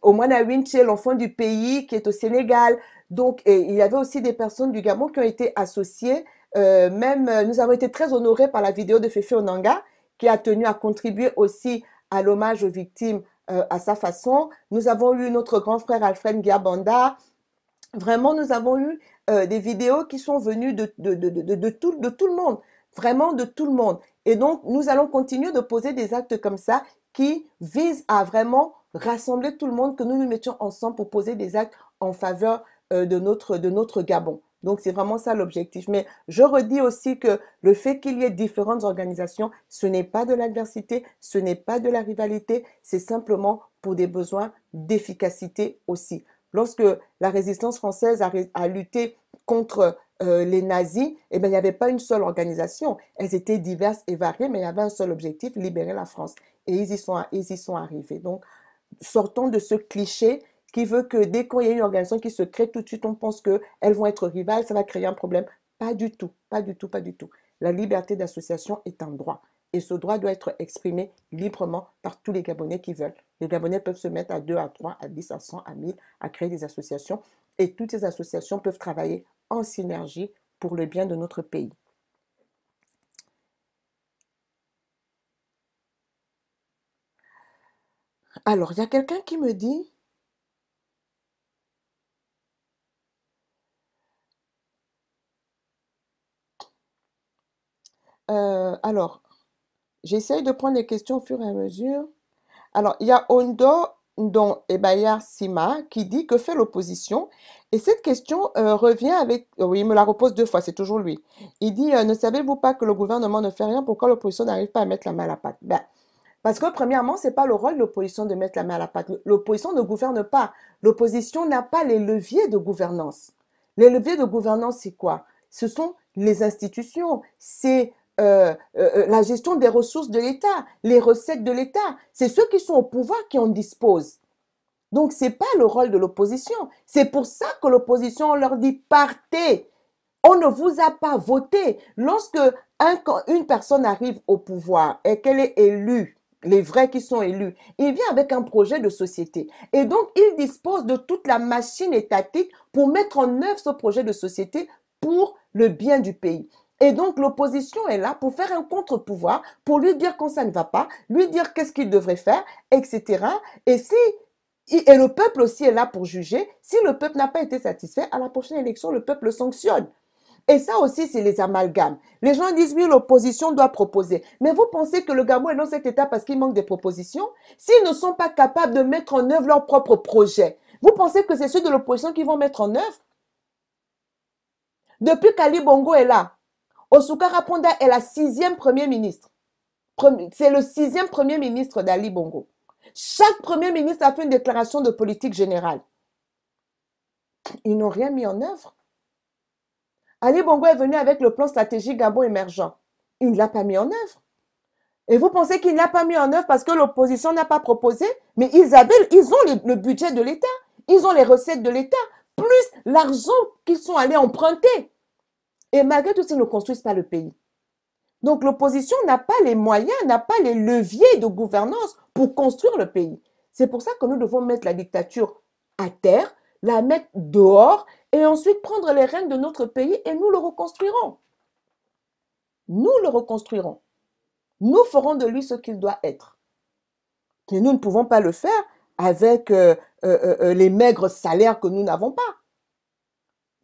Omwana Winche, l'enfant du pays qui est au Sénégal. Donc, il y avait aussi des personnes du Gabon qui ont été associées. Nous avons été très honorés par la vidéo de Fefe Onanga qui a tenu à contribuer aussi à l'hommage aux victimes à sa façon. Nous avons eu notre grand frère Alfred Giabanda. Vraiment, nous avons eu des vidéos qui sont venues de tout le monde, vraiment de tout le monde. Et donc, nous allons continuer de poser des actes comme ça qui visent à vraiment rassembler tout le monde, que nous nous mettions ensemble pour poser des actes en faveur de notre Gabon. Donc, c'est vraiment ça l'objectif. Mais je redis aussi que le fait qu'il y ait différentes organisations, ce n'est pas de l'adversité, ce n'est pas de la rivalité, c'est simplement pour des besoins d'efficacité aussi. Lorsque la résistance française a lutté contre les nazis, eh bien, il n'y avait pas une seule organisation. Elles étaient diverses et variées, mais il y avait un seul objectif, libérer la France. Et ils y sont arrivés. Donc, sortons de ce cliché qui veut que dès qu'il y a une organisation qui se crée, tout de suite, on pense qu'elles vont être rivales, ça va créer un problème. Pas du tout, pas du tout, pas du tout. La liberté d'association est un droit. Et ce droit doit être exprimé librement par tous les Gabonais qui veulent. Les Gabonais peuvent se mettre à 2, à 3, à 10, à 100, à 1000, à créer des associations. Et toutes ces associations peuvent travailler en synergie pour le bien de notre pays. Alors, il y a quelqu'un qui me dit, alors, j'essaye de prendre les questions au fur et à mesure. Alors, il y a Ondo Ndon Ebayar Sima qui dit que fait l'opposition? Et cette question revient avec... Oui, il me la repose 2 fois, c'est toujours lui. Il dit, ne savez-vous pas que le gouvernement ne fait rien? Pourquoi l'opposition n'arrive pas à mettre la main à la pâte? Ben, parce que premièrement, ce n'est pas le rôle de l'opposition de mettre la main à la pâte. L'opposition ne gouverne pas. L'opposition n'a pas les leviers de gouvernance. Les leviers de gouvernance, c'est quoi? Ce sont les institutions, c'est la gestion des ressources de l'État, les recettes de l'État. C'est ceux qui sont au pouvoir qui en disposent. Donc, ce n'est pas le rôle de l'opposition. C'est pour ça que l'opposition, on leur dit partez. On ne vous a pas voté. Lorsque une personne arrive au pouvoir et qu'elle est élue, les vrais qui sont élus, il vient avec un projet de société. Et donc, il dispose de toute la machine étatique pour mettre en œuvre ce projet de société pour le bien du pays. Et donc, l'opposition est là pour faire un contre-pouvoir, pour lui dire quand ça ne va pas, lui dire qu'est-ce qu'il devrait faire, etc. Et le peuple aussi est là pour juger. Si le peuple n'a pas été satisfait, à la prochaine élection, le peuple le sanctionne. Et ça aussi, c'est les amalgames. Les gens disent, oui, l'opposition doit proposer. Mais vous pensez que le Gabon est dans cet état parce qu'il manque de propositions? S'ils ne sont pas capables de mettre en œuvre leur propre projet, vous pensez que c'est ceux de l'opposition qui vont mettre en œuvre? Depuis qu'Ali Bongo est là, Osukara Ponda est la 6e premier ministre. C'est le 6e premier ministre d'Ali Bongo. Chaque premier ministre a fait une déclaration de politique générale. Ils n'ont rien mis en œuvre. Ali Bongo est venu avec le plan stratégique Gabon émergent. Il ne l'a pas mis en œuvre. Et vous pensez qu'il ne l'a pas mis en œuvre parce que l'opposition n'a pas proposé? Mais ils ont le budget de l'État. Ils ont les recettes de l'État, plus l'argent qu'ils sont allés emprunter. Et malgré tout, ils ne construisent pas le pays. Donc l'opposition n'a pas les moyens, n'a pas les leviers de gouvernance pour construire le pays. C'est pour ça que nous devons mettre la dictature à terre, la mettre dehors et ensuite prendre les rênes de notre pays et nous le reconstruirons. Nous le reconstruirons. Nous ferons de lui ce qu'il doit être. Mais nous ne pouvons pas le faire avec les maigres salaires que nous n'avons pas.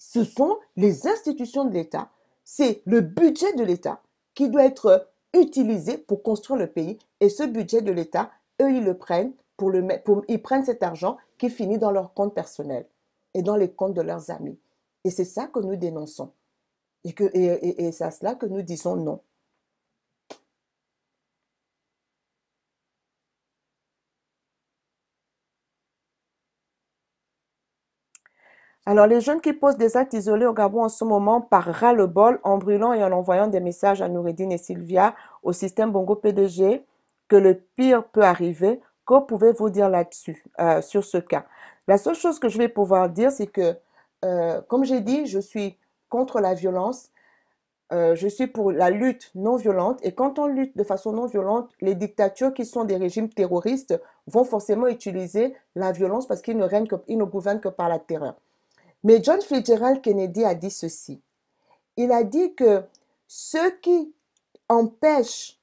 Ce sont les institutions de l'État, c'est le budget de l'État qui doit être utilisé pour construire le pays. Et ce budget de l'État, eux, ils le prennent ils prennent cet argent qui finit dans leur compte personnel. et dans les comptes de leurs amis. Et c'est ça que nous dénonçons. Et c'est à cela que nous disons non. Alors, les jeunes qui posent des actes isolés au Gabon en ce moment par ras-le-bol, en brûlant et en envoyant des messages à Noureddine et Sylvia, au système Bongo PDG, que le pire peut arriver, que pouvez-vous dire là-dessus, sur ce cas? La seule chose que je vais pouvoir dire, c'est que, comme j'ai dit, je suis contre la violence, je suis pour la lutte non violente. Et quand on lutte de façon non violente, les dictatures qui sont des régimes terroristes vont forcément utiliser la violence parce qu'ils ne gouvernent que par la terreur. Mais John Fitzgerald Kennedy a dit ceci. Il a dit que ceux qui empêchent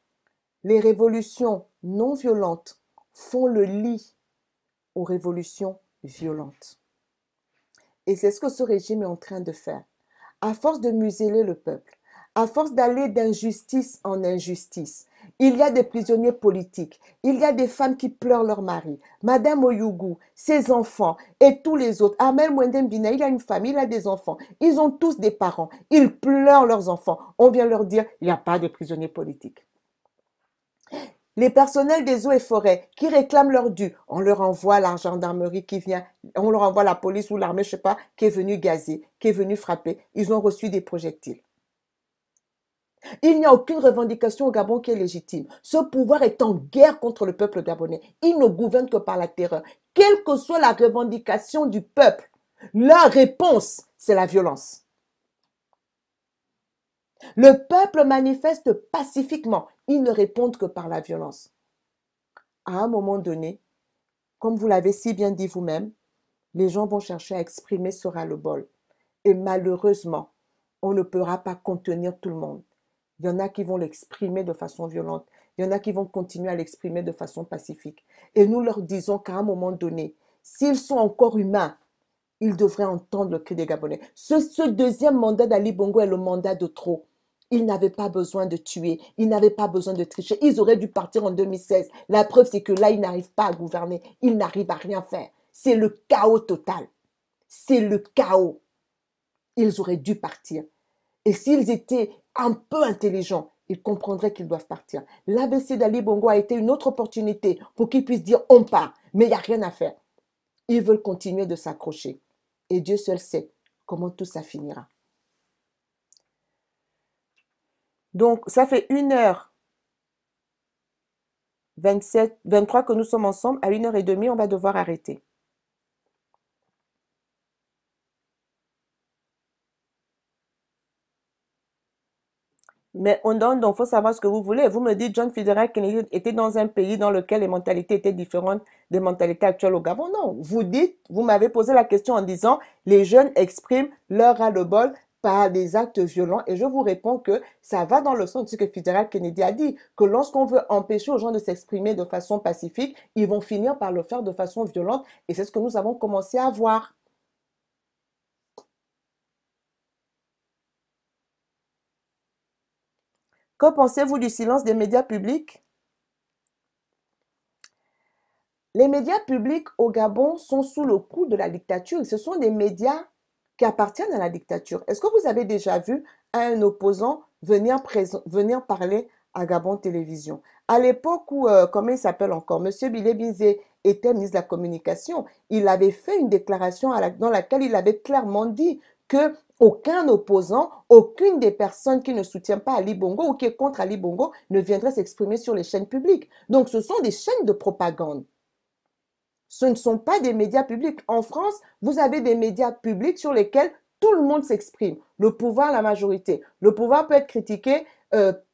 les révolutions non violentes font le lit aux révolutions violentes. Et c'est ce que ce régime est en train de faire. À force de museler le peuple, à force d'aller d'injustice en injustice, il y a des prisonniers politiques, il y a des femmes qui pleurent leur mari, Madame Oyugu, ses enfants et tous les autres. Amel Mwendembina, il a une famille, il a des enfants. Ils ont tous des parents, ils pleurent leurs enfants. On vient leur dire, il n'y a pas de prisonniers politiques. Les personnels des eaux et forêts qui réclament leur dû, on leur envoie la gendarmerie qui vient, on leur envoie la police ou l'armée, je ne sais pas, qui est venue gazer, qui est venue frapper. Ils ont reçu des projectiles. Il n'y a aucune revendication au Gabon qui est légitime. Ce pouvoir est en guerre contre le peuple gabonais. Il ne gouverne que par la terreur. Quelle que soit la revendication du peuple, la réponse, c'est la violence. Le peuple manifeste pacifiquement. Ils ne répondent que par la violence. À un moment donné, comme vous l'avez si bien dit vous-même, les gens vont chercher à exprimer ce ras-le-bol. Et malheureusement, on ne pourra pas contenir tout le monde. Il y en a qui vont l'exprimer de façon violente. Il y en a qui vont continuer à l'exprimer de façon pacifique. Et nous leur disons qu'à un moment donné, s'ils sont encore humains, ils devraient entendre le cri des Gabonais. Ce deuxième mandat d'Ali Bongo est le mandat de trop. Ils n'avaient pas besoin de tuer, ils n'avaient pas besoin de tricher. Ils auraient dû partir en 2016. La preuve, c'est que là, ils n'arrivent pas à gouverner. Ils n'arrivent à rien faire. C'est le chaos total. C'est le chaos. Ils auraient dû partir. Et s'ils étaient un peu intelligents, ils comprendraient qu'ils doivent partir. L'AVC d'Ali Bongo a été une autre opportunité pour qu'ils puissent dire on part, mais il n'y a rien à faire. Ils veulent continuer de s'accrocher. Et Dieu seul sait comment tout ça finira. Donc, ça fait 1h27, 23 que nous sommes ensemble. À 1h30, on va devoir arrêter. Mais donc, faut savoir ce que vous voulez. Vous me dites, John Fitzgerald Kennedy était dans un pays dans lequel les mentalités étaient différentes des mentalités actuelles au Gabon. Non, vous dites, vous m'avez posé la question en disant, les jeunes expriment leur ras-le-bol par des actes violents. Et je vous réponds que ça va dans le sens de ce que Fitzgerald Kennedy a dit, que lorsqu'on veut empêcher aux gens de s'exprimer de façon pacifique, ils vont finir par le faire de façon violente. Et c'est ce que nous avons commencé à voir. Que pensez-vous du silence des médias publics? Les médias publics au Gabon sont sous le coup de la dictature. Ce sont des médias qui appartiennent à la dictature. Est-ce que vous avez déjà vu un opposant venir parler à Gabon Télévision? À l'époque où, comment il s'appelle encore, M. Bilé Binzé était ministre de la Communication, il avait fait une déclaration dans laquelle il avait clairement dit que aucun opposant, aucune des personnes qui ne soutient pas Ali Bongo ou qui est contre Ali Bongo ne viendrait s'exprimer sur les chaînes publiques. Donc, ce sont des chaînes de propagande. Ce ne sont pas des médias publics. En France, vous avez des médias publics sur lesquels tout le monde s'exprime. Le pouvoir, la majorité. Le pouvoir peut être critiqué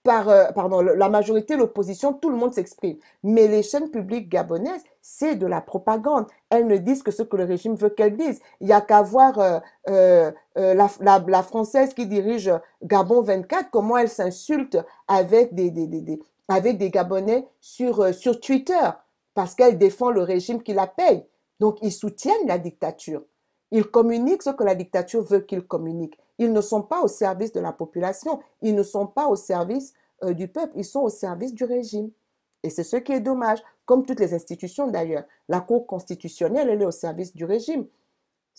pardon, la majorité, l'opposition, tout le monde s'exprime. Mais les chaînes publiques gabonaises, c'est de la propagande. Elles ne disent que ce que le régime veut qu'elles disent. Il n'y a qu'à voir la Française qui dirige Gabon 24, comment elle s'insulte avec des Gabonais sur Twitter, parce qu'elle défend le régime qui la paye. Donc, ils soutiennent la dictature. Ils communiquent ce que la dictature veut qu'ils communiquent. Ils ne sont pas au service de la population. Ils ne sont pas au service du peuple. Ils sont au service du régime. Et c'est ce qui est dommage, comme toutes les institutions d'ailleurs. La Cour constitutionnelle, elle est au service du régime.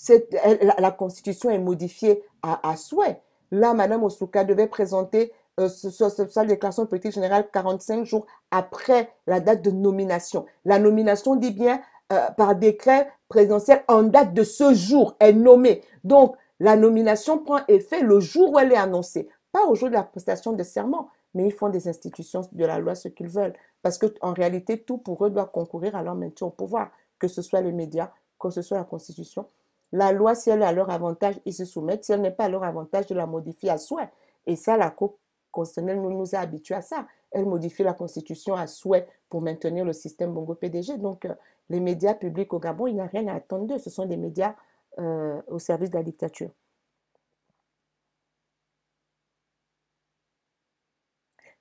la Constitution est modifiée à souhait. Là, Mme Osuka devait présenter sa déclaration de politique générale 45 jours après la date de nomination. La nomination dit bien par décret présidentiel en date de ce jour est nommée. Donc, la nomination prend effet le jour où elle est annoncée, pas au jour de la prestation de serment, mais ils font des institutions de la loi ce qu'ils veulent. Parce qu'en réalité, tout pour eux doit concourir à leur maintien au pouvoir, que ce soit les médias, que ce soit la Constitution. La loi, si elle est à leur avantage, ils se soumettent. Si elle n'est pas à leur avantage, de la modifier à souhait. Et ça, la Cour constitutionnelle nous a habitués à ça. Elle modifie la Constitution à souhait pour maintenir le système Bongo-PDG. Donc, les médias publics au Gabon, il n'y a rien à attendre d'eux. Ce sont des médias au service de la dictature.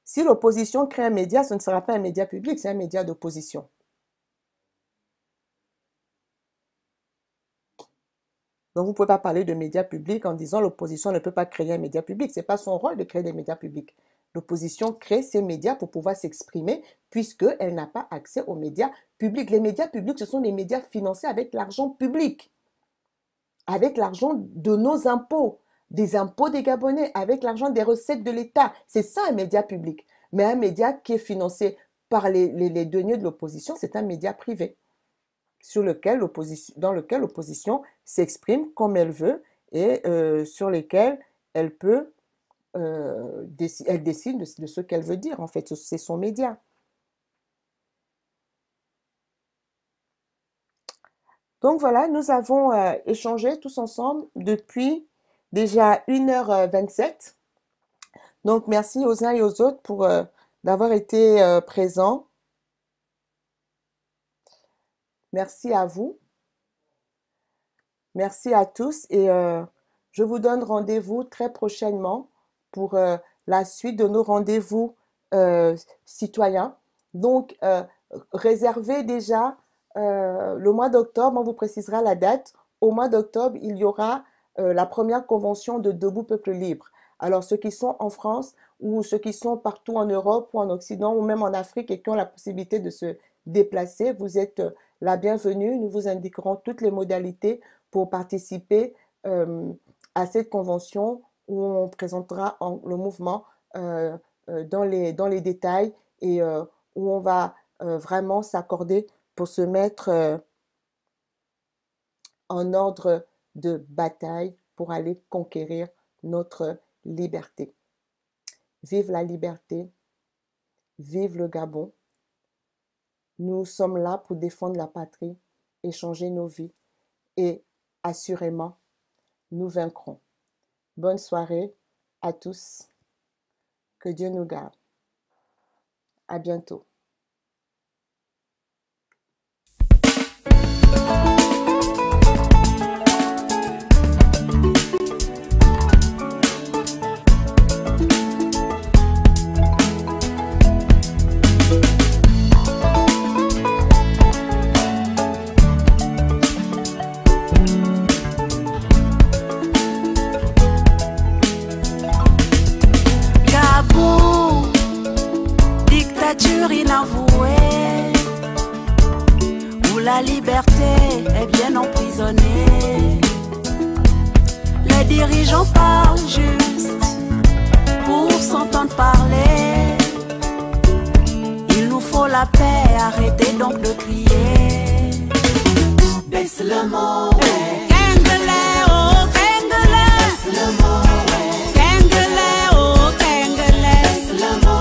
Si l'opposition crée un média, ce ne sera pas un média public, c'est un média d'opposition. Donc, vous ne pouvez pas parler de médias publics en disant l'opposition ne peut pas créer un média public. Ce n'est pas son rôle de créer des médias publics. L'opposition crée ces médias pour pouvoir s'exprimer puisqu'elle n'a pas accès aux médias publics. Les médias publics, ce sont des médias financés avec l'argent public, avec l'argent de nos impôts, des impôts des Gabonais, avec l'argent des recettes de l'État. C'est ça un média public. Mais un média qui est financé par les deniers de l'opposition, c'est un média privé dans lequel l'opposition s'exprime comme elle veut et sur lesquels elle décide de ce qu'elle veut dire. En fait, c'est son média. Donc voilà, nous avons échangé tous ensemble depuis déjà 1h27. Donc merci aux uns et aux autres pour d'avoir été présents. Merci à vous. Merci à tous et je vous donne rendez-vous très prochainement pour la suite de nos rendez-vous citoyens. Donc, réservez déjà le mois d'octobre, on vous précisera la date. Au mois d'octobre, il y aura la première convention de Debout Peuple Libre. Alors, ceux qui sont en France ou ceux qui sont partout en Europe ou en Occident ou même en Afrique et qui ont la possibilité de se déplacer, vous êtes la bienvenue. Nous vous indiquerons toutes les modalités pour participer à cette convention où on présentera le mouvement dans les détails et où on va vraiment s'accorder pour se mettre en ordre de bataille pour aller conquérir notre liberté. Vive la liberté, vive le Gabon. Nous sommes là pour défendre la patrie et changer nos vies. Et assurément, nous vaincrons. Bonne soirée à tous. Que Dieu nous garde. À bientôt. Inavouée, où la liberté est bien emprisonnée. Les dirigeants parlent juste pour s'entendre parler. Il nous faut la paix, arrêtez donc de crier. Baisse le mot, ouais. Kengele, oh Kengele. Baisse le mot, ouais. Kengele, oh Kengele. Baisse le mot.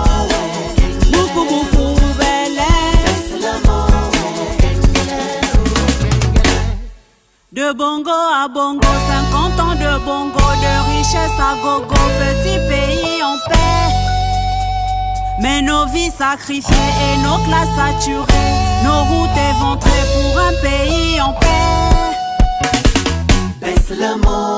De bongo à bongo, 50 ans de bongo, de richesse à gogo, petit pays en paix. Mais nos vies sacrifiées et nos classes saturées, nos routes éventrées pour un pays en paix. Baisse le mot.